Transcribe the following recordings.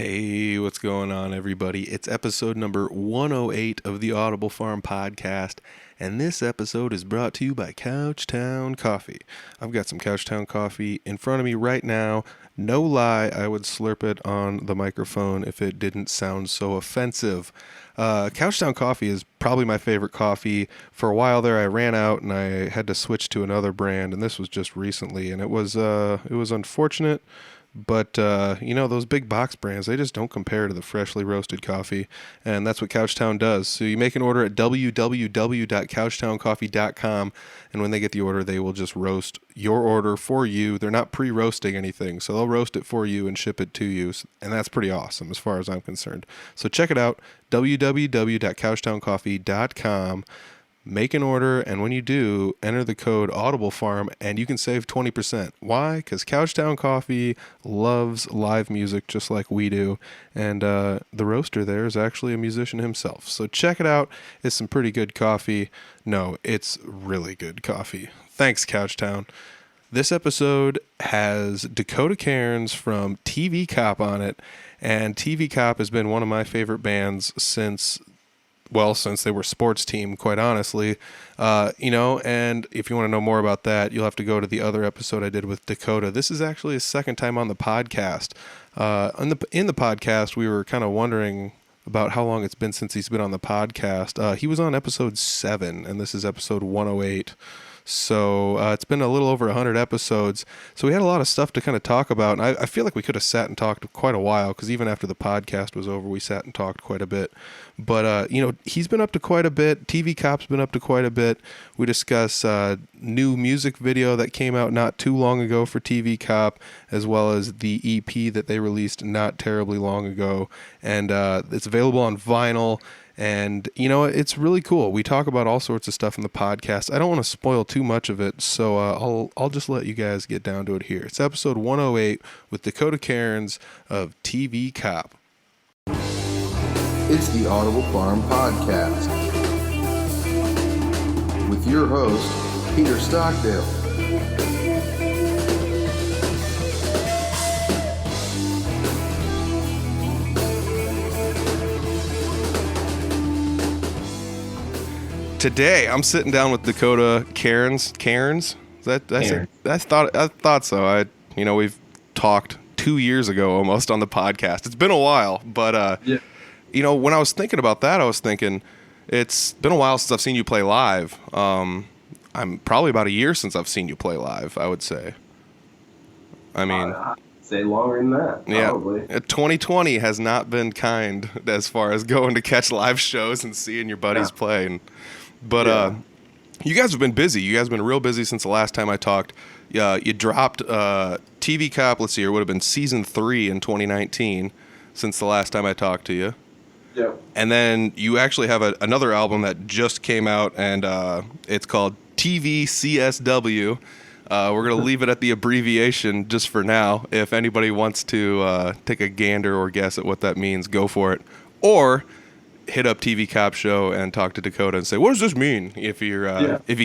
Hey, what's going on, everybody? It's episode number 108 of the Audible Farm podcast, and this episode is brought to you by Couchtown Coffee. I've got some Couchtown Coffee in front of me right now. No lie, I would slurp it on the microphone if it didn't sound so offensive. Couchtown Coffee is probably my favorite coffee. For a while there, I ran out and I had to switch to another brand, and this was just recently, and it was unfortunate. But, those big box brands, they just don't compare to the freshly roasted coffee. And that's what Couchtown does. So you make an order at www.couchtowncoffee.com. And when they get the order, they will just roast your order for you. They're not pre-roasting anything. So they'll roast it for you and ship it to you. And that's pretty awesome as far as I'm concerned. So check it out, www.couchtowncoffee.com. Make an order, and when you do, enter the code AudibleFarm, and you can save 20%. Why? Because Couchtown Coffee loves live music just like we do, and the roaster there is actually a musician himself. So check it out. It's some pretty good coffee. No, it's really good coffee. Thanks, Couchtown. This episode has Dakota Cairns from TV Cop on it, and TV Cop has been one of my favorite bands since they were sports team, quite honestly, and if you want to know more about that, you'll have to go to the other episode I did with Dakota. This is actually his second time on the podcast. In the podcast, we were kind of wondering about how long it's been since he's been on the podcast. He was on episode 7, and this is episode 108. So it's been a little over 100 episodes. So we had a lot of stuff to kind of talk about. And I feel like we could have sat and talked quite a while, because even after the podcast was over, we sat and talked quite a bit. But, he's been up to quite a bit. TV Cop's been up to quite a bit. We discuss new music video that came out not too long ago for TV Cop, as well as the EP that they released not terribly long ago. And it's available on vinyl. And, it's really cool. We talk about all sorts of stuff in the podcast. I don't want to spoil too much of it, so I'll just let you guys get down to it here. It's episode 108 with Dakota Cairns of TV Cop. It's the Audible Farm Podcast with your host, Peter Stockdale. Today, I'm sitting down with Dakota Cairns. Cairns? I thought so. We've talked 2 years ago almost on the podcast. It's been a while, but when I was thinking about that, I was thinking it's been a while since I've seen you play live. I'm probably about a year since I've seen you play live, I would say. I mean, I'd say longer than that. Probably. Yeah. 2020 has not been kind as far as going to catch live shows and seeing your buddies play. But you guys have been busy. You guys have been real busy since the last time I talked. You dropped TV Cop, let's see, it would have been season 3 in 2019 since the last time I talked to you. Yeah. And then you actually have another album that just came out, and it's called TVCSW. We're going to leave it at the abbreviation just for now. If anybody wants to take a gander or guess at what that means, go for it. Or hit up TV Cop Show and talk to Dakota and say, what does this mean, if you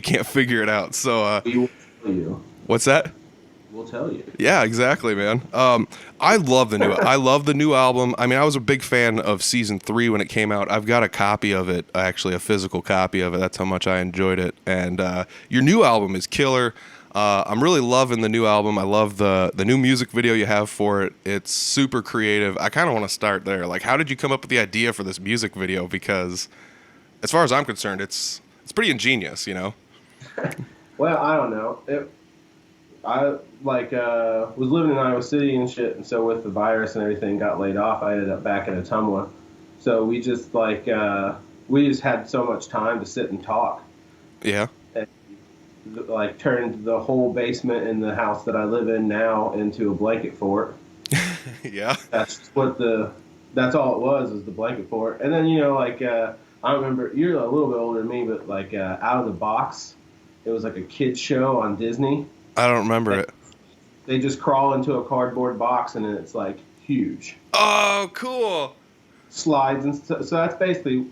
can't figure it out. So we will tell you. What's that? We'll tell you. Yeah, exactly, man. I love the new album. I mean, I was a big fan of season 3 when it came out. I've got a copy of it, actually a physical copy of it. That's how much I enjoyed it. And your new album is killer. I'm really loving the new album. I love the new music video you have for it. It's super creative. I kind of want to start there. Like, how did you come up with the idea for this music video? Because as far as I'm concerned, it's pretty ingenious, Well, I don't know. I was living in Iowa City and shit, and so with the virus and everything, got laid off. I ended up back in Ottumwa. So we just had so much time to sit and talk. Yeah. Turned the whole basement in the house that I live in now into a blanket fort. Yeah. That's all it was the blanket fort. And then, I remember, you're a little bit older than me, but Out of the Box, it was like a kid's show on Disney. I don't remember it. They just crawl into a cardboard box and it's huge. Oh, cool. Slides and so that's basically,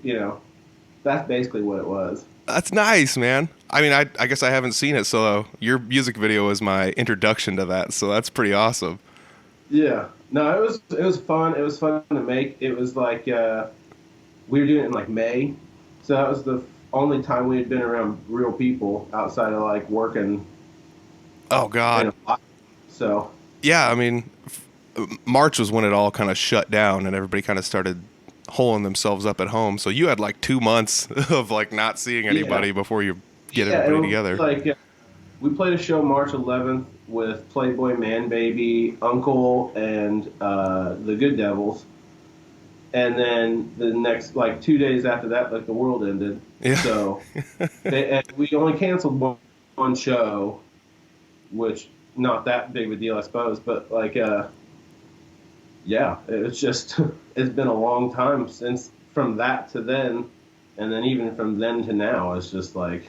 what it was. That's nice, man. I mean, I guess I haven't seen it, so your music video was my introduction to that, so that's pretty awesome. Yeah. No, it was fun. It was fun to make. It was like we were doing it in like May, so that was the only time we had been around real people outside of like working Oh in God. a lot. So Yeah, I mean, March was when it all kind of shut down and everybody kind of started holing themselves up at home. So you had like 2 months of like not seeing yeah, anybody before you get yeah, everybody and together. like we played a show March 11th with Playboy Man Baby, Uncle, and the Good Devils. And then the next, like 2 days after that, like the world ended. Yeah. So and we only canceled one show, which not that big of a deal, I suppose. But like, yeah, it's just it's been a long time since from that to then, and then even from then to now, it's just like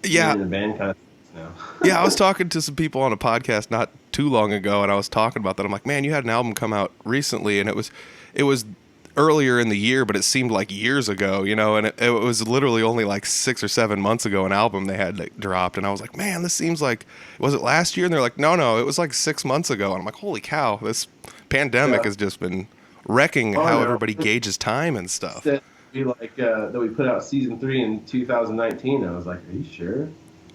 being Yeah. in a band kind of now. Yeah, I was talking to some people on a podcast not too long ago, and I was talking about that. I'm like, man, you had an album come out recently, and it was earlier in the year, but it seemed like years ago, and it was literally only like 6 or 7 months ago an album they had like, dropped, and I was like, man, this seems like, was it last year? And they're like, no, it was like 6 months ago, and I'm like, holy cow, this pandemic Yeah. has just been wrecking Oh how no, everybody gauges time and stuff. said we like that we put out season 3 in 2019. I was like, are you sure?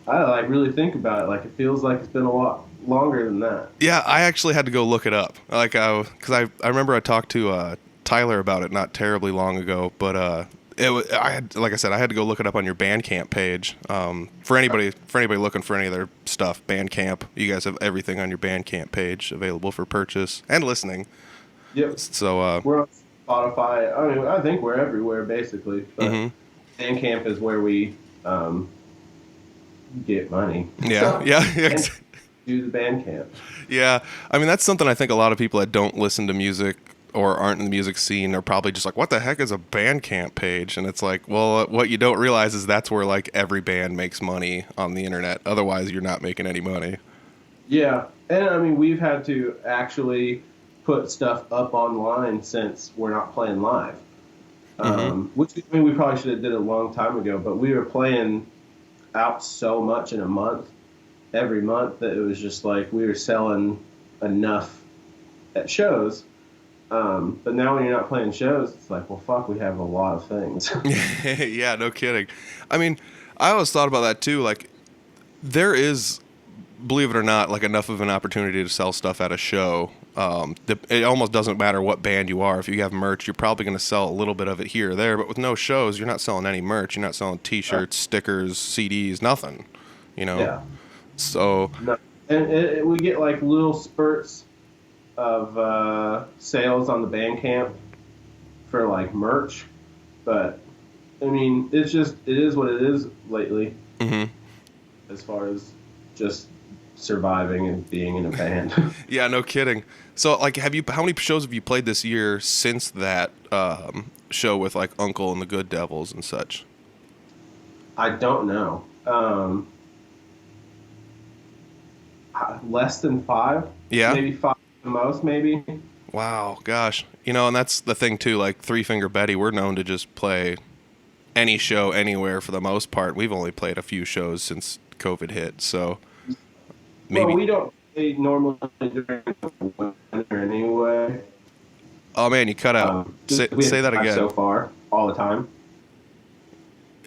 I like really think about it. Like it feels like it's been a lot longer than that. Yeah, I actually had to go look it up. Like, because I remember I talked to Tyler about it not terribly long ago, but I had, like I said, I had to go look it up on your Bandcamp page. For anybody looking for any of their stuff, Bandcamp, you guys have everything on your Bandcamp page available for purchase and listening. Yep, So, we're on Spotify. I mean, I think we're everywhere basically. But Bandcamp is where we get money. yeah, yeah, And do the Bandcamp. yeah. I mean, that's something I think a lot of people that don't listen to music or aren't in the music scene are probably just like, what the heck is a Bandcamp page? And it's like, well, what you don't realize is that's where like every band makes money on the internet. Otherwise, you're not making any money. Yeah, and I mean we've had to actually put stuff up online since we're not playing live. Which I mean we probably should have did it a long time ago, but we were playing out so much in a month, every month, that it was just like we were selling enough at shows. But now when you're not playing shows, it's like, well, fuck, we have a lot of things. Yeah, no kidding. I mean, I always thought about that too. Like, there is, believe it or not, like enough of an opportunity to sell stuff at a show. It almost doesn't matter what band you are. If you have merch, you're probably going to sell a little bit of it here or there. But with no shows, you're not selling any merch. You're not selling T-shirts, stickers, CDs, nothing. Yeah. So No. And we get like little spurts of sales on the Bandcamp for like merch, but I mean it is what it is lately, as far as just surviving and being in a band. yeah, no kidding. So like, how many shows have you played this year since that show with like Uncle and the Good Devils and such? I don't know. Less than 5. Yeah. Maybe 5 the most. Maybe. Wow, gosh. And that's the thing too, like Three Finger Betty, we're known to just play any show anywhere for the most part. We've only played a few shows since COVID hit, so maybe. Well, we don't play normally during the winter anyway. Oh man, you cut out. Say that again. So far, all the time.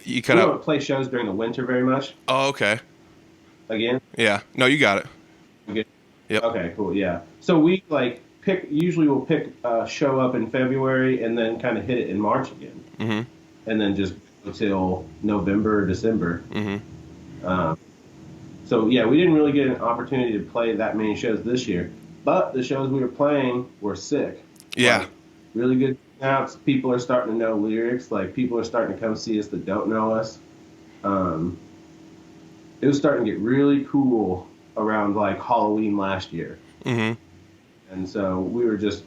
You cut we out. don't play shows during the winter very much. Oh, okay. Again? Yeah. No, you got it. Okay. Yep. Okay, cool. Yeah. So we like usually we'll pick a show up in February and then kind of hit it in March again. And then just go till November or December. So yeah, we didn't really get an opportunity to play that many shows this year, but the shows we were playing were sick. Yeah. Like, really good outs. People are starting to know lyrics. Like people are starting to come see us that don't know us. It was starting to get really cool around like Halloween last year. And so we were just,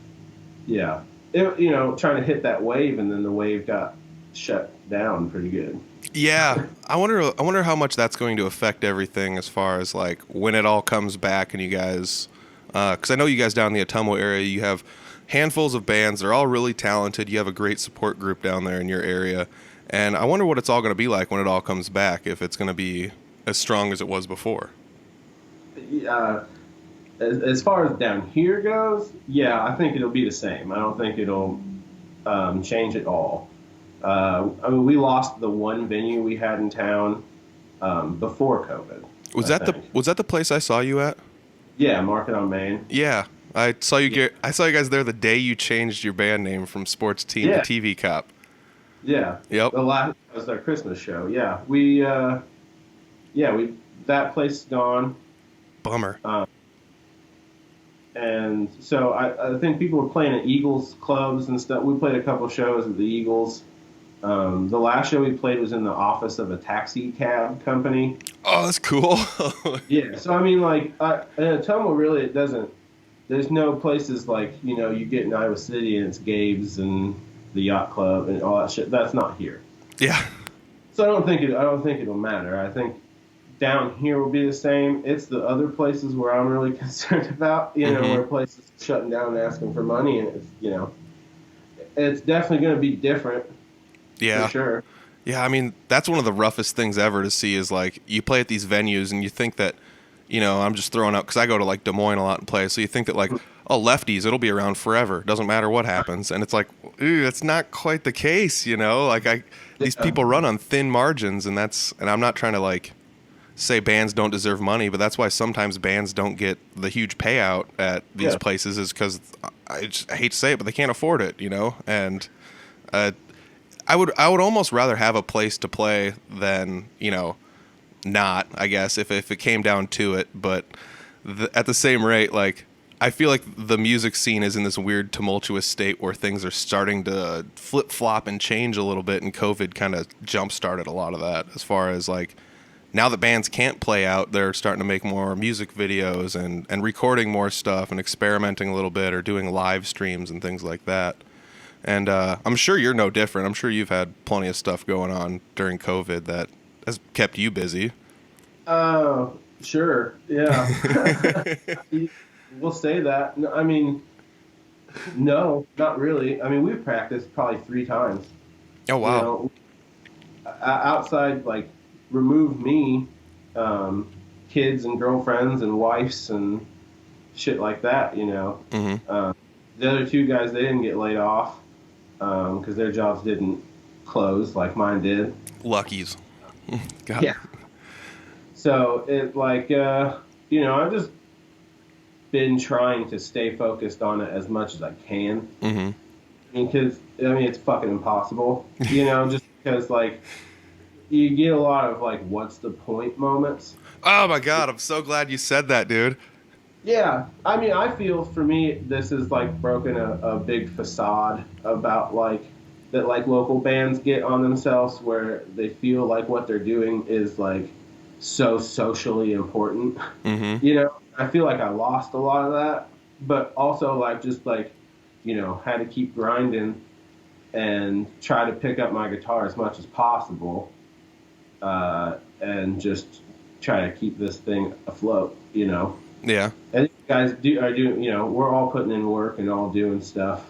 yeah, trying to hit that wave, and then the wave got shut down pretty good. Yeah, I wonder how much that's going to affect everything as far as like when it all comes back and you guys, because I know you guys down in the Ottumwa area, you have handfuls of bands. They're all really talented. You have a great support group down there in your area, and I wonder what it's all going to be like when it all comes back. If it's going to be as strong as it was before. As far as down here goes, yeah, I think it'll be the same. I don't think it'll change at all. I mean, we lost the one venue we had in town before COVID. Was that the place I saw you at? Yeah, Market on Main. Yeah, I saw you guys there the day you changed your band name from Sports Team to Yeah, TV Cop. yeah. Yep. The last was our Christmas show. We that place is gone. Bummer. And so I think people were playing at Eagles clubs and stuff. We played a couple shows at the Eagles. The last show we played was in the office of a taxi cab company. Oh, that's cool. Yeah. So I mean, like, in Ottumwa, really, it doesn't. There's no places like you get in Iowa City and it's Gabe's and the Yacht Club and all that shit. That's not here. Yeah. So I don't think it'll matter. I think down here will be the same. It's the other places where I'm really concerned about. Where places are shutting down and asking for money, and it's definitely going to be different. Yeah. For sure. Yeah, I mean, that's one of the roughest things ever to see is, like, you play at these venues and you think that, I'm just throwing out, because I go to, like, Des Moines a lot and play, so you think that, like, oh, lefties, it'll be around forever. Doesn't matter what happens. And it's like, ooh, that's not quite the case, Like, these people run on thin margins, and I'm not trying to, like, say bands don't deserve money, but that's why sometimes bands don't get the huge payout at these places is because, I hate to say it, but they can't afford it, And I would almost rather have a place to play than, not, I guess, if it came down to it. But at the same rate, like, I feel like the music scene is in this weird tumultuous state where things are starting to flip-flop and change a little bit, and COVID kind of jump-started a lot of that as far as, like, now that bands can't play out, they're starting to make more music videos and recording more stuff and experimenting a little bit or doing live streams and things like that. And I'm sure you're no different. I'm sure you've had plenty of stuff going on during COVID that has kept you busy. Sure. Yeah. We'll say that. I mean, no, not really. I mean, we've practiced probably 3 times. Oh, wow. Outside, like, remove me, kids and girlfriends and wives and shit like that, The other 2 guys, they didn't get laid off because their jobs didn't close like mine did. Luckies. God. Yeah. So it I've just been trying to stay focused on it as much as I can. Mm-hmm. Because it's fucking impossible. Just because like you get a lot of like what's the point moments. Oh my God, I'm so glad you said that, dude. Yeah, I mean, I feel for me this is like broken a big facade about like that like local bands get on themselves where they feel like what they're doing is like so socially important. Mm-hmm. I feel like I lost a lot of that, but also like just like had to keep grinding and try to pick up my guitar as much as possible, and just try to keep this thing afloat. Yeah. And you guys are doing, we're all putting in work and all doing stuff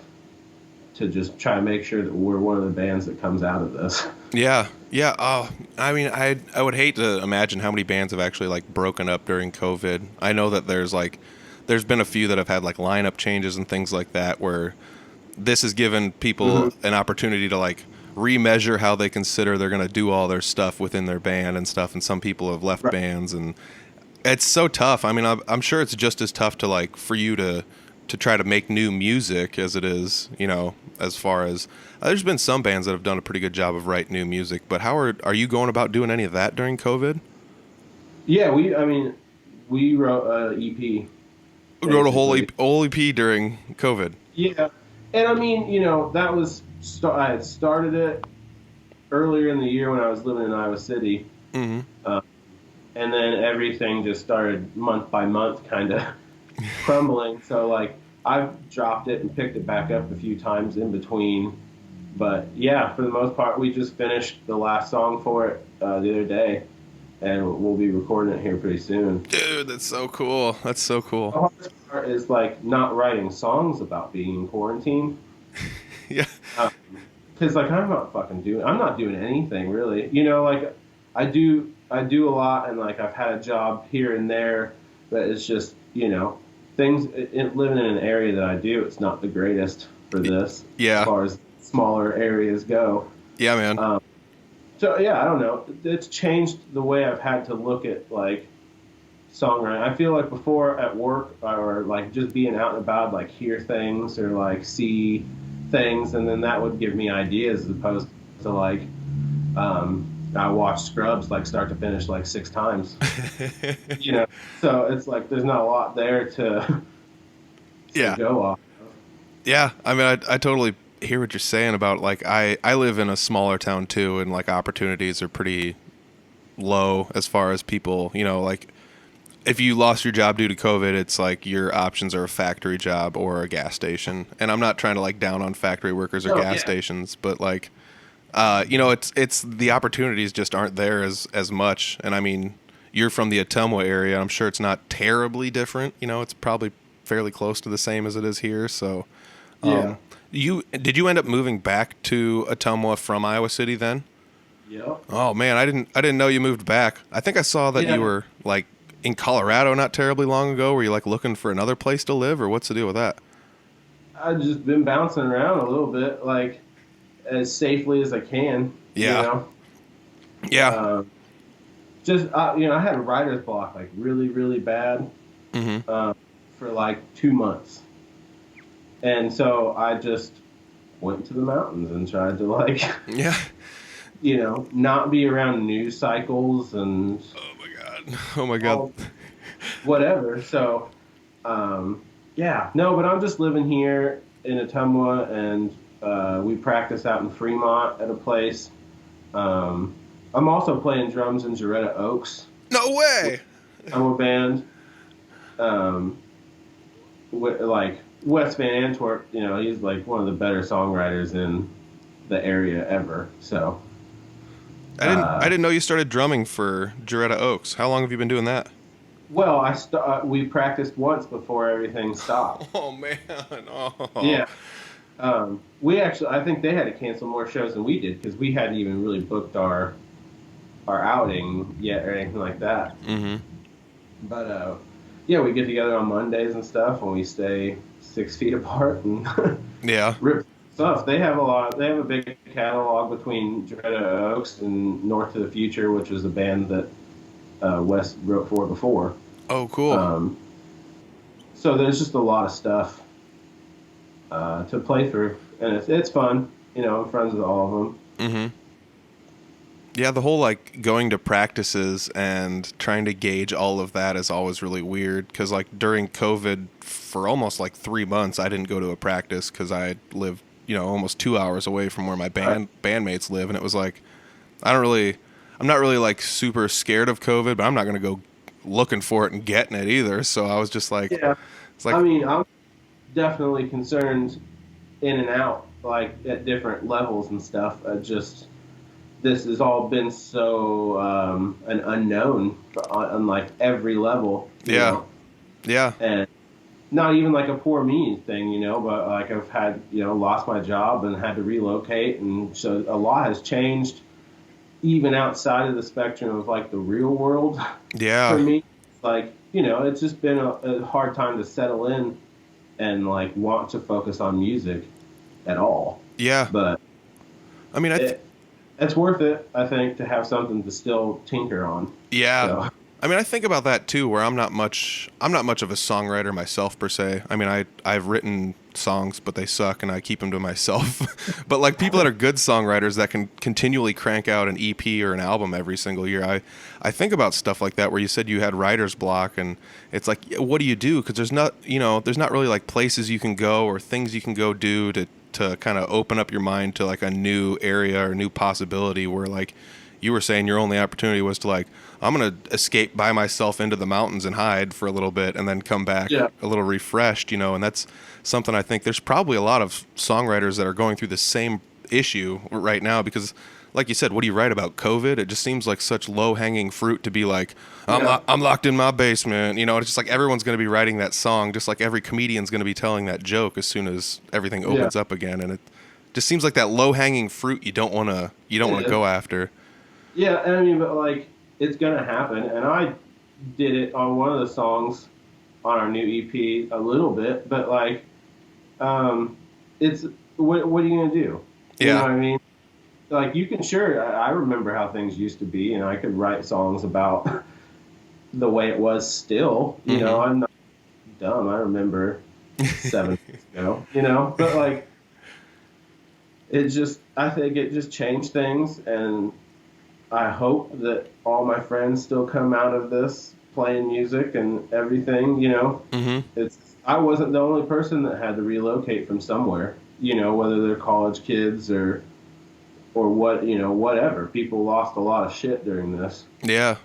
to just try to make sure that we're one of the bands that comes out of this. Yeah. Yeah. Oh, I mean, I would hate to imagine how many bands have actually like broken up during COVID. I know that there's been a few that have had like lineup changes and things like that where this has given people an opportunity to like remeasure how they consider they're going to do all their stuff within their band and stuff. And some people have left bands, and it's so tough. I mean, I'm sure it's just as tough to like for you to try to make new music as it is, as far as there's been some bands that have done a pretty good job of writing new music. But how are you going about doing any of that during COVID? Yeah, we wrote an EP. We wrote a whole EP during COVID. Yeah, and I mean, that was I had started it earlier in the year when I was living in Iowa City. Mm-hmm. And then everything just started month by month kind of crumbling. So, like, I've dropped it and picked it back up a few times in between. But, yeah, for the most part, we just finished the last song for it the other day. And we'll be recording it here pretty soon. Dude, that's so cool. That's so cool. The hardest part is, like, not writing songs about being in quarantine. Yeah. Because, like, I'm not doing anything, really. Like, I do a lot, and like I've had a job here and there, but it's just living in an area that I do, it's not the greatest for this Yeah. as far as smaller areas go. Yeah, man. So yeah, I don't know. It's changed the way I've had to look at like songwriting. I feel like before at work or like just being out and about, like hear things or like see things, and then that would give me ideas as opposed to like I watched Scrubs like start to finish like 6 times. So it's like there's not a lot there to Yeah. go off. Yeah, I mean, I totally hear what you're saying about, like, I live in a smaller town too, and like opportunities are pretty low as far as people, like if you lost your job due to COVID, it's like your options are a factory job or a gas station. And I'm not trying to like down on factory workers or gas stations, but like, it's the opportunities just aren't there as much. And I mean, you're from the Ottumwa area. I'm sure it's not terribly different. It's probably fairly close to the same as it is here. So, did you end up moving back to Ottumwa from Iowa City then? Yeah. Oh man, I didn't know you moved back. I think I saw that you were like in Colorado not terribly long ago. Were you like looking for another place to live, or what's the deal with that? I've just been bouncing around a little bit, like as safely as I can. Yeah. Yeah. I had a writer's block, like really, really bad, for like 2 months, and so I just went to the mountains and tried to like, not be around news cycles and. Oh my God. Whatever. So, no, but I'm just living here in Ottumwa, and we practice out in Fremont at a place. I'm also playing drums in Joretta Oaks. No way. I'm a band. Like Wes Van Antwerp, he's like one of the better songwriters in the area ever. So. I didn't know you started drumming for Joretta Oaks. How long have you been doing that? Well, we practiced once before everything stopped. Oh man! Oh. Yeah. We actually, I think they had to cancel more shows than we did because we hadn't even really booked our outing yet or anything like that. Mm-hmm. But we get together on Mondays and stuff, and we stay 6 feet apart and rip stuff. They have a big catalog between Dakota Oaks and North to the Future, which was a band that Wes wrote for before. Oh, cool. So there's just a lot of stuff to play through, and it's fun. I'm friends with all of them. Mm-hmm. Yeah, the whole like going to practices and trying to gauge all of that is always really weird because like during COVID for almost like 3 months I didn't go to a practice because I lived almost 2 hours away from where my bandmates live, and it was like I'm not really like super scared of COVID, but I'm not going to go looking for it and getting it either. So I was just like, it's like, I mean, I'm definitely concerned in and out, like at different levels and stuff. This has all been so an unknown on like every level. Yeah. And not even like a poor me thing, but like I've had, lost my job and had to relocate. And so a lot has changed even outside of the spectrum of like the real world. Yeah. For me, like, it's just been a hard time to settle in and like want to focus on music at all. Yeah. But I mean, it's worth it, I think, to have something to still tinker on. Yeah. So. I mean, I think about that too, where I'm not much of a songwriter myself per se. I mean, I've written songs, but they suck, and I keep them to myself. But like people that are good songwriters that can continually crank out an EP or an album every single year, I think about stuff like that. Where you said you had writer's block, and it's like, what do you do? Because there's not really like places you can go or things you can go do to kind of open up your mind to like a new area or new possibility. Where like you were saying, your only opportunity was to like, I'm going to escape by myself into the mountains and hide for a little bit and then come back a little refreshed, and that's something I think there's probably a lot of songwriters that are going through the same issue right now because, like you said, what do you write about? COVID? It just seems like such low-hanging fruit to be like, I'm locked in my basement. It's just like everyone's going to be writing that song, just like every comedian's going to be telling that joke as soon as everything opens up again. And it just seems like that low-hanging fruit you don't want to go after. Yeah, I mean, but like, it's gonna happen, and I did it on one of the songs on our new EP a little bit, but like, it's what are you gonna do? You know what I mean? Like you can I remember how things used to be, and I could write songs about the way it was still. You know, I'm not dumb. I remember 7 years ago. You know, but like I think it just changed things, and I hope that all my friends still come out of this playing music and everything. You know, I wasn't the only person that had to relocate from somewhere. You know, whether they're college kids or what, you know, whatever. People lost a lot of shit during this. Yeah.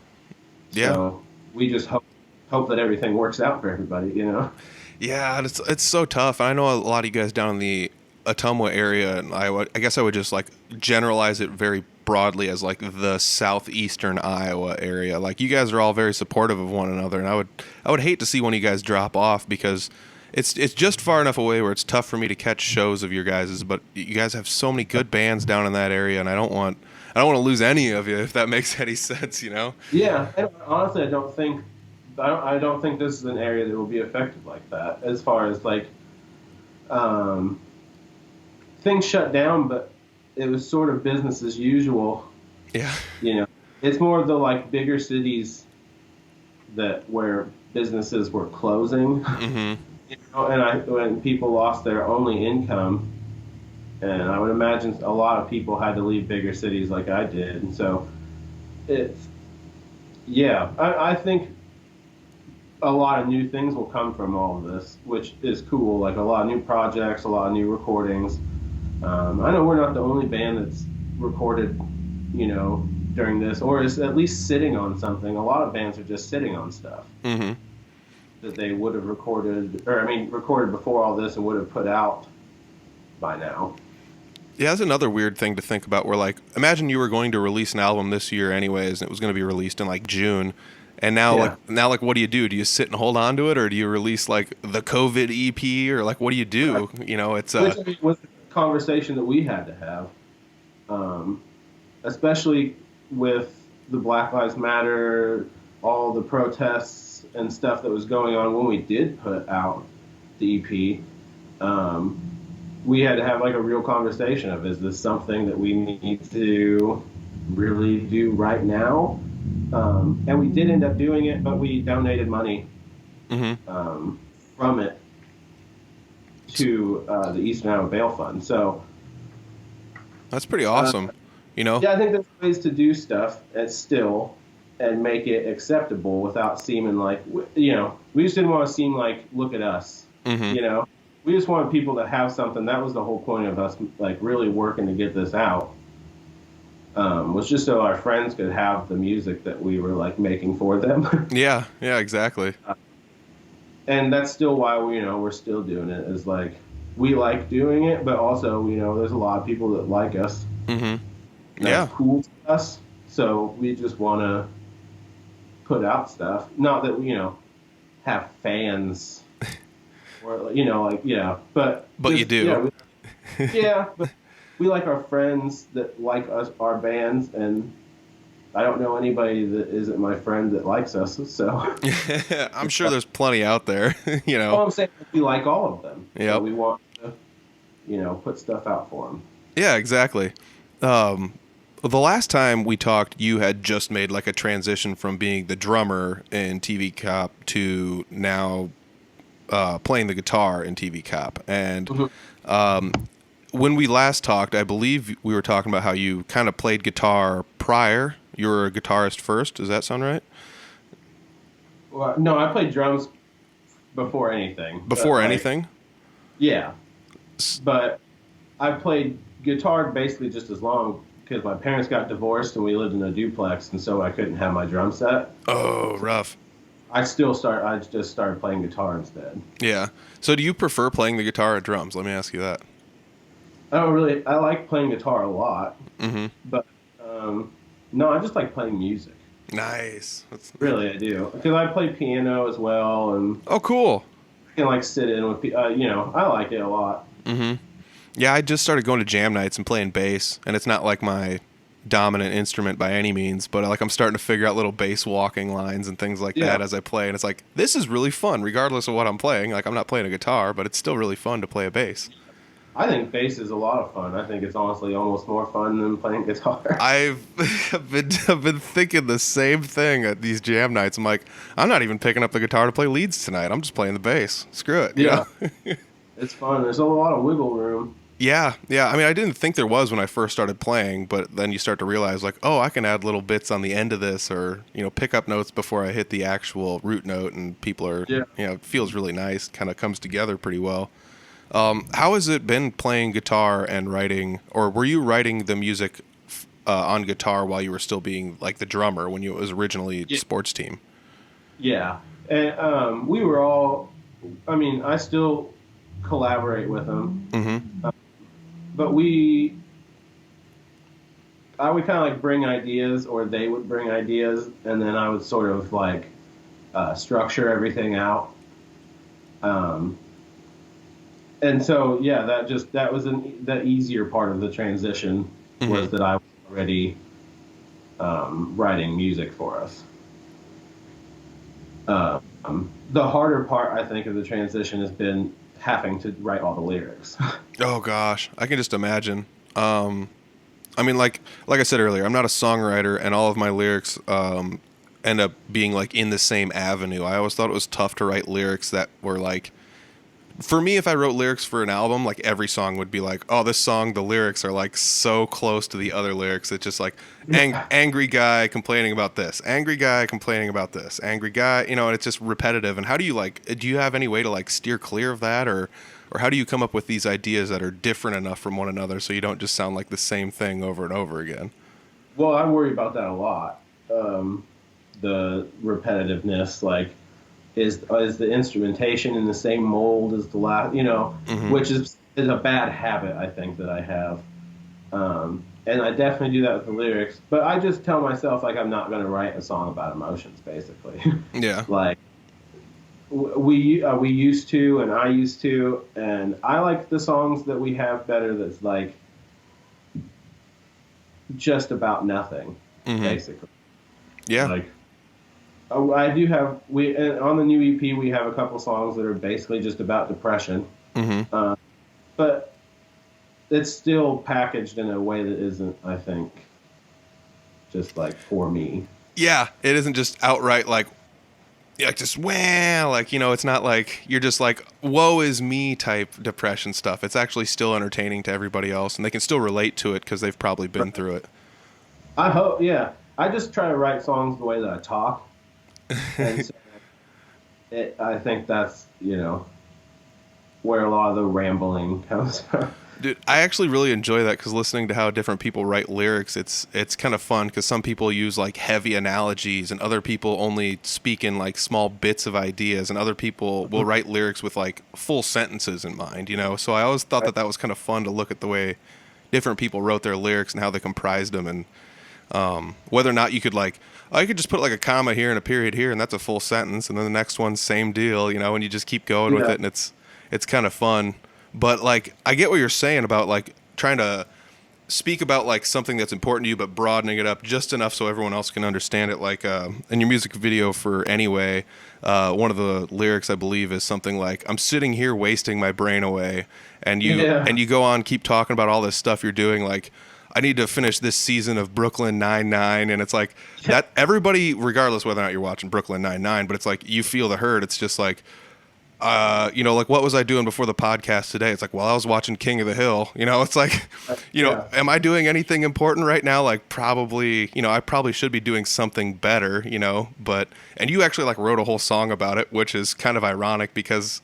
So we just hope that everything works out for everybody, you know? Yeah, it's so tough. I know a lot of you guys down in the Ottumwa area, and I guess I would just like generalize it very broadly as like the southeastern Iowa area. Like you guys are all very supportive of one another, and I would hate to see one of you guys drop off because it's just far enough away where it's tough for me to catch shows of your guys's. But you guys have so many good bands down in that area, and I don't want to lose any of you, if that makes any sense, you know? Yeah, and honestly, I don't think this is an area that will be affected like that. As far as like things shut down, but it was sort of business as usual. Yeah, you know, it's more of the like bigger cities where businesses were closing. You know, and when people lost their only income, and I would imagine a lot of people had to leave bigger cities like I did, and so I think a lot of new things will come from all of this, which is cool. Like a lot of new projects, a lot of new recordings. I know we're not the only band that's recorded, you know, during this, or is at least sitting on something. A lot of bands are just sitting on stuff. That they would have recorded before all this and would have put out by now. Yeah, that's another weird thing to think about. Where like, imagine you were going to release an album this year anyways, and it was going to be released in like June, and now what do you do? Do you sit and hold on to it, or do you release like the COVID EP, or like what do you do? You know, it's which was a conversation that we had to have, especially with the Black Lives Matter, all the protests and stuff that was going on when we did put out the EP. We had to have like a real conversation of, is this something that we need to really do right now? And we did end up doing it, but we donated money from it to the Eastern Iowa Bail Fund. So that's pretty awesome. You know? Yeah, I think there's ways to do stuff and make it acceptable without seeming like, you know, we just didn't want to seem like, look at us, you know? We just wanted people to have something. That was the whole point of us, like, really working to get this out, was just so our friends could have the music that we were, like, making for them. Yeah, exactly. And that's still why, we're still doing it, is, like, we like doing it, but also, there's a lot of people that like us. That's cool to us. So we just want to put out stuff. Not that we, have fans or, but just, you do. But we like our friends that like us, our bands, and I don't know anybody that isn't my friend that likes us. So I'm sure there's plenty out there, Well, I'm saying we like all of them. Yeah. So we want to, put stuff out for them. Yeah, exactly. The last time we talked, you had just made like a transition from being the drummer in TV Cop to now playing the guitar in TV Cop. And when we last talked, I believe we were talking about how you kind of played guitar prior. You were a guitarist first. Does that sound right? Well, no, I played drums before anything. Before anything? Yeah. But I played guitar basically just as long because my parents got divorced and we lived in a duplex, and so I couldn't have my drum set. Oh, rough. I just started playing guitar instead. Yeah. So do you prefer playing the guitar or drums? Let me ask you that. I like playing guitar a lot. But no, I just like playing music. Nice. Really, I do. Because I play piano as well. And oh, cool. I can like sit in with, I like it a lot. Yeah, I just started going to jam nights and playing bass, and it's not like my dominant instrument by any means, but like I'm starting to figure out little bass walking lines and things like that as I play, and it's like this is really fun regardless of what I'm playing. Like I'm not playing a guitar, but it's still really fun to play a bass. I think bass is a lot of fun. I think it's honestly almost more fun than playing guitar. I've been thinking the same thing at these jam nights. I'm like, I'm not even picking up the guitar to play leads tonight. I'm just playing the bass. Screw it. Yeah. You know? It's fun. There's a lot of wiggle room. Yeah. I mean, I didn't think there was when I first started playing, but then you start to realize, like, oh, I can add little bits on the end of this, or pick up notes before I hit the actual root note, and people are, it feels really nice. Kind of comes together pretty well. How has it been playing guitar and writing, or were you writing the music on guitar while you were still being like the drummer when it was originally sports team? Yeah, and we were all. I mean, I still collaborate with them. Mm-hmm. But I would kind of like bring ideas, or they would bring ideas, and then I would sort of like structure everything out. And so, that was the easier part of the transition, was that I was already writing music for us. The harder part, I think, of the transition has been having to write all the lyrics. Oh gosh, I can just imagine. I mean, like I said earlier, I'm not a songwriter, and all of my lyrics end up being like in the same avenue. I always thought it was tough to write lyrics that were like, for me, if I wrote lyrics for an album, like every song would be like, oh, this song, the lyrics are like so close to the other lyrics. It's just like angry guy complaining about this, angry guy complaining about this, angry guy, and it's just repetitive. And how do you do you have any way to like steer clear of that, or how do you come up with these ideas that are different enough from one another so you don't just sound like the same thing over and over again? Well, I worry about that a lot. The repetitiveness, like, is the instrumentation in the same mold as the last, which is a bad habit, I think, that I have. And I definitely do that with the lyrics. But I just tell myself, like, I'm not going to write a song about emotions, basically. Yeah. Like, we used to, and I used to, and I like the songs that we have better that's, like, just about nothing, basically. Yeah. Like, I do have on the new EP we have a couple songs that are basically just about depression, but it's still packaged in a way that isn't, I think, just like for me. Yeah, it isn't just outright like just it's not like you're just like woe is me type depression stuff. It's actually still entertaining to everybody else, and they can still relate to it because they've probably been through it. I hope, yeah. I just try to write songs the way that I talk. And so I think that's, where a lot of the rambling comes from. Dude, I actually really enjoy that because listening to how different people write lyrics, it's kind of fun because some people use like heavy analogies and other people only speak in like small bits of ideas, and other people will write lyrics with like full sentences in mind, So I always thought that was kind of fun to look at the way different people wrote their lyrics and how they comprised them, and whether or not you could you could just put like a comma here and a period here and that's a full sentence, and then the next one, same deal, and you just keep going with it, and it's kind of fun. But like, I get what you're saying about like trying to speak about like something that's important to you, but broadening it up just enough so everyone else can understand it. Like in your music video for Anyway, one of the lyrics I believe is something like, I'm sitting here wasting my brain away, and you go on, keep talking about all this stuff you're doing, like, I need to finish this season of Brooklyn Nine-Nine, and it's like that everybody, regardless whether or not you're watching Brooklyn Nine-Nine, but it's like you feel the hurt. It's just like, like, what was I doing before the podcast today? It's like, well, I was watching King of the Hill. It's like, am I doing anything important right now? Like, probably, I probably should be doing something better, but, and you actually like wrote a whole song about it, which is kind of ironic because,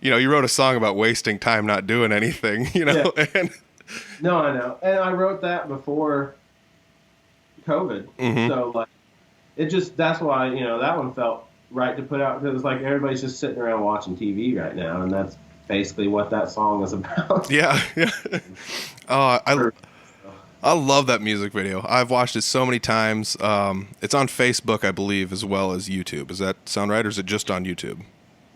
you wrote a song about wasting time not doing anything, Yeah. and No, I know. And I wrote that before COVID. So, like, that's why, that one felt right to put out, because it's like everybody's just sitting around watching TV right now, and that's basically what that song is about. Yeah. I love that music video. I've watched it so many times. It's on Facebook, I believe, as well as YouTube. Does that sound right, or is it just on YouTube?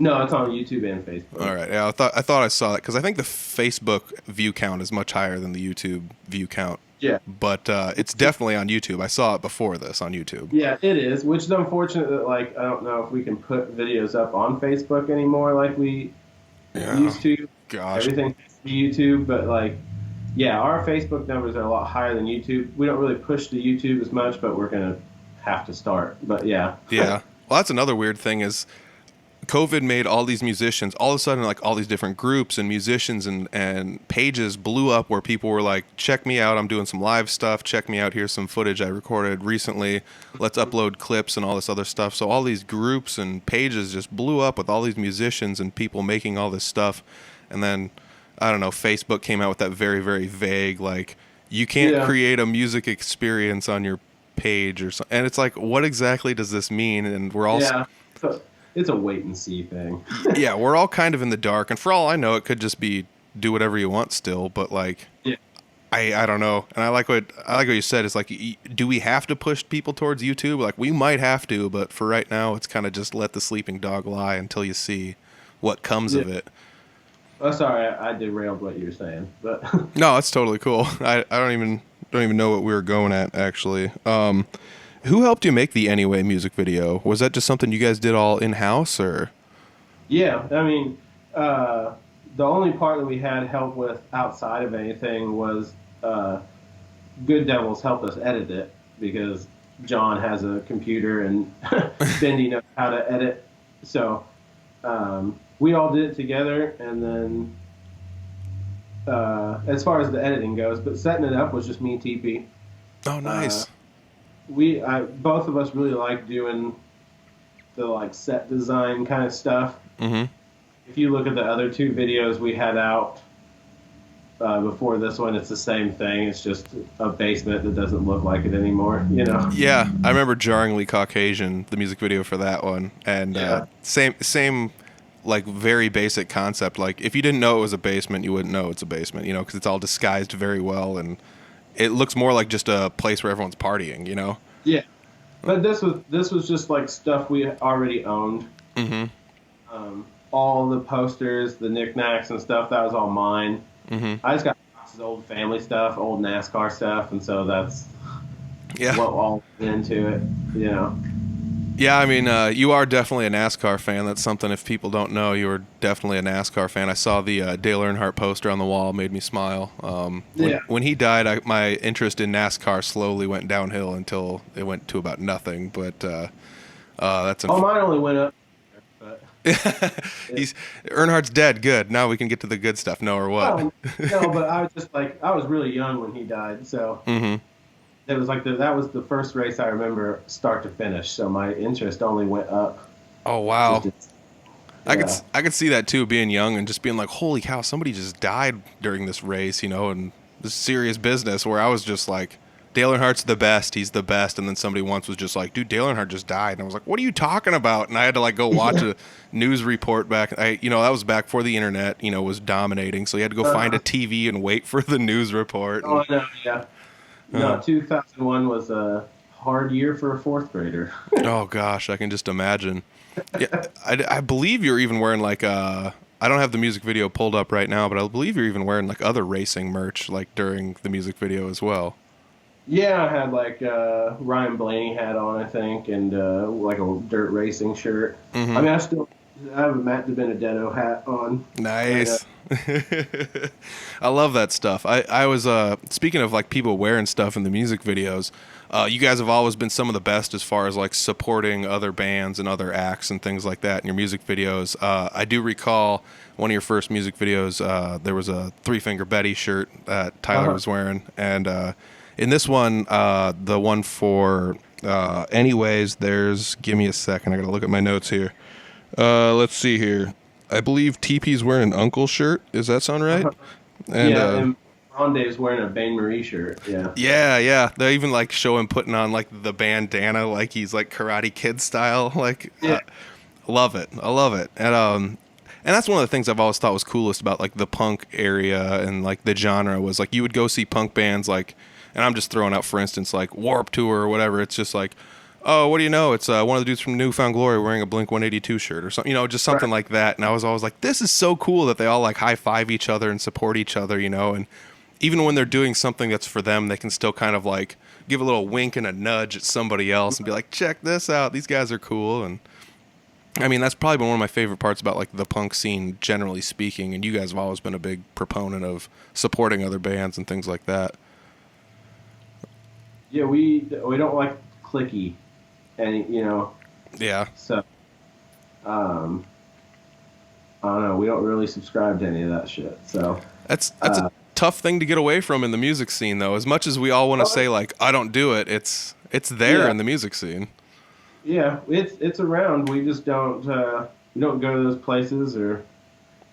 No, it's on YouTube and Facebook. All right. Yeah, I thought I saw that because I think the Facebook view count is much higher than the YouTube view count. Yeah. But it's definitely on YouTube. I saw it before this on YouTube. Yeah, it is, which is unfortunate that, like, I don't know if we can put videos up on Facebook anymore like we used to. Gosh. Everything has to be YouTube, but, like, yeah, our Facebook numbers are a lot higher than YouTube. We don't really push to YouTube as much, but we're going to have to start. But, yeah. Yeah. Well, that's another weird thing is COVID made all these musicians, all of a sudden, like all these different groups and musicians and pages blew up where people were like, check me out, I'm doing some live stuff, check me out, here's some footage I recorded recently, let's upload clips and all this other stuff. So all these groups and pages just blew up with all these musicians and people making all this stuff. And then, I don't know, Facebook came out with that very, very vague, like, you can't create a music experience on your page or something. And it's like, what exactly does this mean? And we're all... Yeah. It's a wait and see thing. Yeah, we're all kind of in the dark, and for all I know, it could just be do whatever you want still. But like, yeah. I don't know. And I like what you said. It's like, do we have to push people towards YouTube? Like, we might have to, but for right now, it's kind of just let the sleeping dog lie until you see what comes of it. Oh, sorry, I derailed what you were saying, but no, it's totally cool. I don't even know what we were going at actually. Who helped you make the Anyway music video? Was that just something you guys did all in-house, or? Yeah, I mean, the only part that we had help with outside of anything was Good Devils helped us edit it because John has a computer and Bendy knows how to edit. So we all did it together, and then as far as the editing goes, but setting it up was just me and TP. Oh, nice. Both of us really like doing the like set design kind of stuff. Mm-hmm. If you look at the other two videos we had out before this one, it's the same thing. It's just a basement that doesn't look like it anymore, you know? Yeah, I remember Jarringly Caucasian, the music video for that one, and same like very basic concept. Like if you didn't know it was a basement, you wouldn't know it's a basement, you know, because it's all disguised very well and it looks more like just a place where everyone's partying, you know? Yeah. But this was just like stuff we already owned. Mm-hmm. All the posters, the knickknacks and stuff, that was all mine. Mm-hmm. I just got old family stuff, old NASCAR stuff, and so that's what all went into it, you know? Yeah, I mean, you are definitely a NASCAR fan. That's something, if people don't know, you are definitely a NASCAR fan. I saw the Dale Earnhardt poster on the wall, made me smile. When he died, my interest in NASCAR slowly went downhill until it went to about nothing. But that's mine only went up. But Earnhardt's dead. Good. Now we can get to the good stuff. No, or what? No, but I was just like, I was really young when he died, so. Mm-hmm. It was like that was the first race I remember start to finish, so my interest only went up. Oh wow! I could see that too, being young and just being like, holy cow, somebody just died during this race, you know, and this serious business. Where I was just like, Dale Earnhardt's the best, he's the best, and then somebody once was just like, dude, Dale Earnhardt just died, and I was like, what are you talking about? And I had to like go watch a news report back. That was back before the internet, you know, was dominating, so you had to go find a TV and wait for the news report. Oh no, yeah. No, 2001 was a hard year for a fourth grader. Oh gosh, I can just imagine. Yeah, I believe you're even wearing like I don't have the music video pulled up right now, but I believe you're even wearing like other racing merch like during the music video as well. Yeah, I had like Ryan Blaney hat on, I think, and like a dirt racing shirt. Mm-hmm. I mean, I have a Matt DiBenedetto hat on. Nice. I love that stuff. I was speaking of like people wearing stuff in the music videos, you guys have always been some of the best as far as like supporting other bands and other acts and things like that in your music videos. I do recall one of your first music videos, there was a Three Finger Betty shirt that Tyler was wearing, and in this one, the one for Anyways, there's, give me a second, I gotta look at my notes here. Let's see here. I believe TP's wearing an Uncle shirt. Does that sound right? And, and Ronde's wearing a Bain Marie shirt. Yeah. Yeah. They even like show him putting on like the bandana, like he's like Karate Kid style. Like, I love it. And that's one of the things I've always thought was coolest about like the punk area and like the genre was like you would go see punk bands like, and I'm just throwing out for instance like Warped Tour or whatever. It's just like, oh, what do you know? It's one of the dudes from Newfound Glory wearing a Blink 182 shirt or something, just something like that. And I was always like, this is so cool that they all like high five each other and support each other, and even when they're doing something that's for them, they can still kind of like give a little wink and a nudge at somebody else and be like, check this out. These guys are cool. And I mean, that's probably been one of my favorite parts about like the punk scene, generally speaking. And you guys have always been a big proponent of supporting other bands and things like that. Yeah, we don't like clicky, and Yeah. So, I don't know. We don't really subscribe to any of that shit. So That's a tough thing to get away from in the music scene, though. As much as we all want to say like, I don't do it, it's there in the music scene. Yeah, it's around. We just don't we don't go to those places or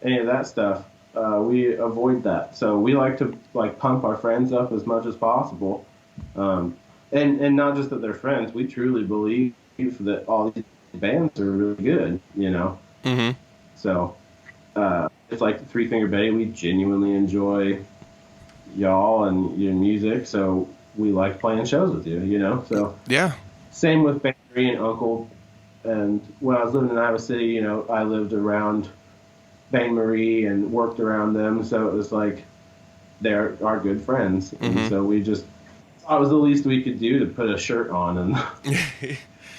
any of that stuff. We avoid that. So we like to like pump our friends up as much as possible, and not just that they're friends. We truly believe that all these bands are really good. Mm-hmm. So it's like the Three Finger Betty. We genuinely enjoy y'all and your music, so we like playing shows with you. So Yeah. same with Band Marie and Uncle. And when I was living in Iowa City, I lived around Band Marie and worked around them, so it was like they're our good friends. Mm-hmm. And so we just thought it was the least we could do to put a shirt on and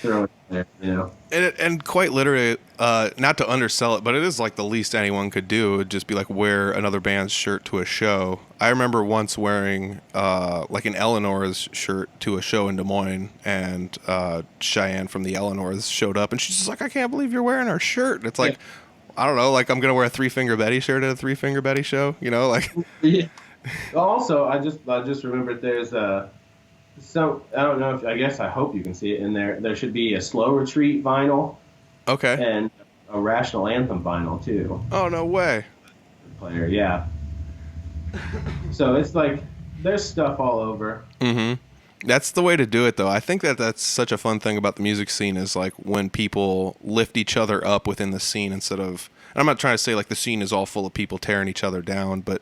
throw it there. And quite literally, not to undersell it, but it is like the least anyone could do. It would just be like wear another band's shirt to a show. I remember once wearing like an Eleanor's shirt to a show in Des Moines, and Cheyenne from the Eleanor's showed up, and she's just like, I can't believe you're wearing our shirt. And it's like, I don't know, like I'm going to wear a Three Finger Betty shirt at a Three Finger Betty show, like. Yeah. Also, I just remembered there's so I don't know if I hope you can see it in there. There should be a Slow Retreat vinyl. Okay. And a Rational Anthem vinyl too. Oh, no way. Player, yeah. So it's like there's stuff all over. Mm-hmm. That's the way to do it, though. I think that's such a fun thing about the music scene is like when people lift each other up within the scene instead of. And I'm not trying to say like the scene is all full of people tearing each other down, but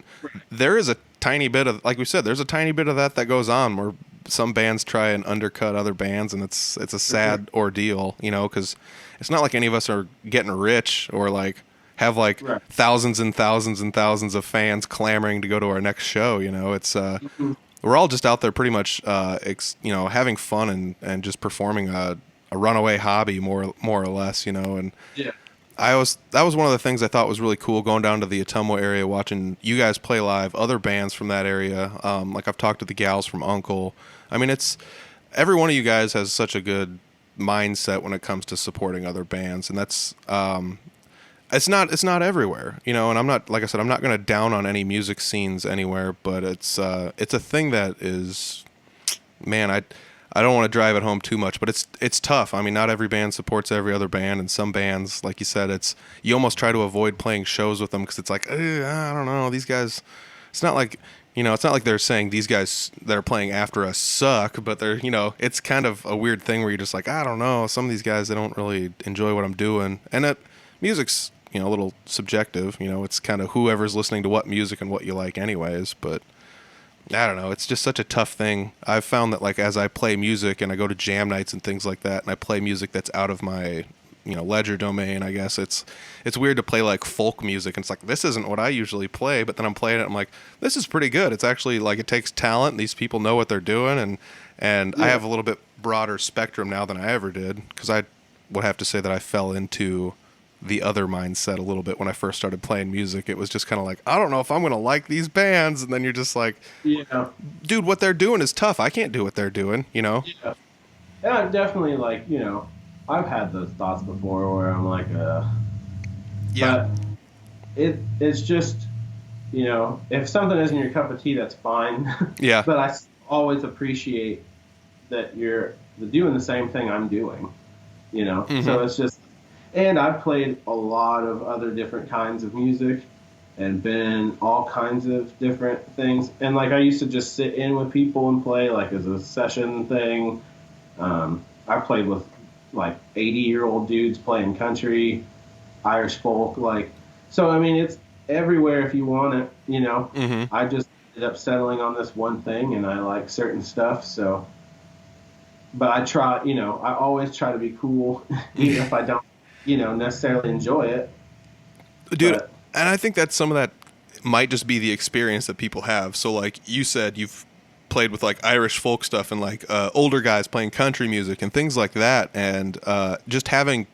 there is a tiny bit of, like we said, there's a tiny bit of that goes on where some bands try and undercut other bands, and it's a sad ordeal, because it's not like any of us are getting rich or like have like thousands and thousands and thousands of fans clamoring to go to our next show. It's we're all just out there pretty much having fun and just performing a runaway hobby more or less, and yeah. that was one of the things I thought was really cool going down to the Ottumwa area, watching you guys play live, other bands from that area. Like I've talked to the gals from Uncle. I mean, it's every one of you guys has such a good mindset when it comes to supporting other bands, and that's it's not everywhere, and I'm not, like I said, I'm not going to down on any music scenes anywhere, but it's a thing that is, man, I don't want to drive it home too much, but it's tough. I mean, not every band supports every other band, and some bands, like you said, you almost try to avoid playing shows with them because it's like, I don't know, these guys. It's not like it's not like they're saying these guys that are playing after us suck, but they're it's kind of a weird thing where you're just like, I don't know, some of these guys, they don't really enjoy what I'm doing, and music's a little subjective. It's kind of whoever's listening to what music and what you like, anyways, but. I don't know. It's just such a tough thing. I've found that like as I play music and I go to jam nights and things like that, and I play music that's out of my ledger domain, I guess it's weird to play like folk music, and it's like, this isn't what I usually play, but then I'm playing it, I'm like, this is pretty good. It's actually like, it takes talent. These people know what they're doing, and I have a little bit broader spectrum now than I ever did, because I would have to say that I fell into the other mindset a little bit when I first started playing music. It was just kind of like, I don't know if I'm going to like these bands. And then you're just like, yeah, dude, what they're doing is tough. I can't do what they're doing, Yeah. And I've definitely like, I've had those thoughts before where I'm like, yeah, but it's just, if something isn't your cup of tea, that's fine. Yeah. But I always appreciate that you're doing the same thing I'm doing, Mm-hmm. So it's just, and I've played a lot of other different kinds of music and been in all kinds of different things. And like I used to just sit in with people and play like as a session thing. I played with like 80-year-old dudes playing country, Irish folk, like, so I mean it's everywhere if you want it, Mm-hmm. I just ended up settling on this one thing and I like certain stuff, so but I try, I always try to be cool, even if I don't, necessarily enjoy it. Dude, But and I think that some of that might just be the experience that people have. So like you said, you've played with like Irish folk stuff and like older guys playing country music and things like that, and just having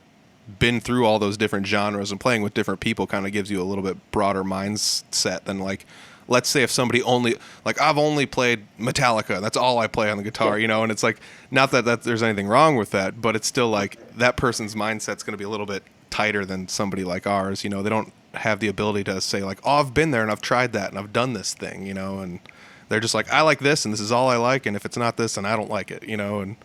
been through all those different genres and playing with different people kind of gives you a little bit broader mindset than like, let's say if somebody only, like I've only played Metallica, that's all I play on the guitar, and it's like, not that there's anything wrong with that, but it's still like that person's mindset's going to be a little bit tighter than somebody like ours. They don't have the ability to say like, oh, I've been there and I've tried that and I've done this thing, and they're just like, I like this and this is all I like, and if it's not this, then I don't like it, and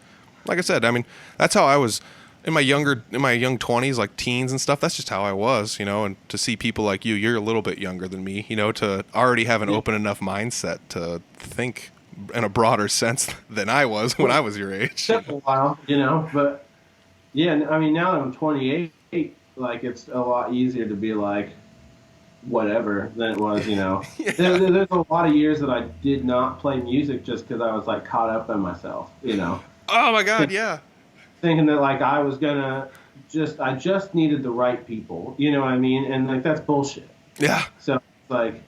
like I said, I mean, that's how I was in my young 20s, like teens and stuff. That's just how I was, and to see people like you're a little bit younger than me, to already have an open enough mindset to think in a broader sense than I was when I was your age. Took a while, but yeah, I mean, now that I'm 28, like it's a lot easier to be like whatever than it was, Yeah. There's a lot of years that I did not play music just because I was like caught up in myself, Oh my God, yeah. Thinking that like I was gonna I just needed the right people, you know what I mean? And like that's bullshit. Yeah. So like,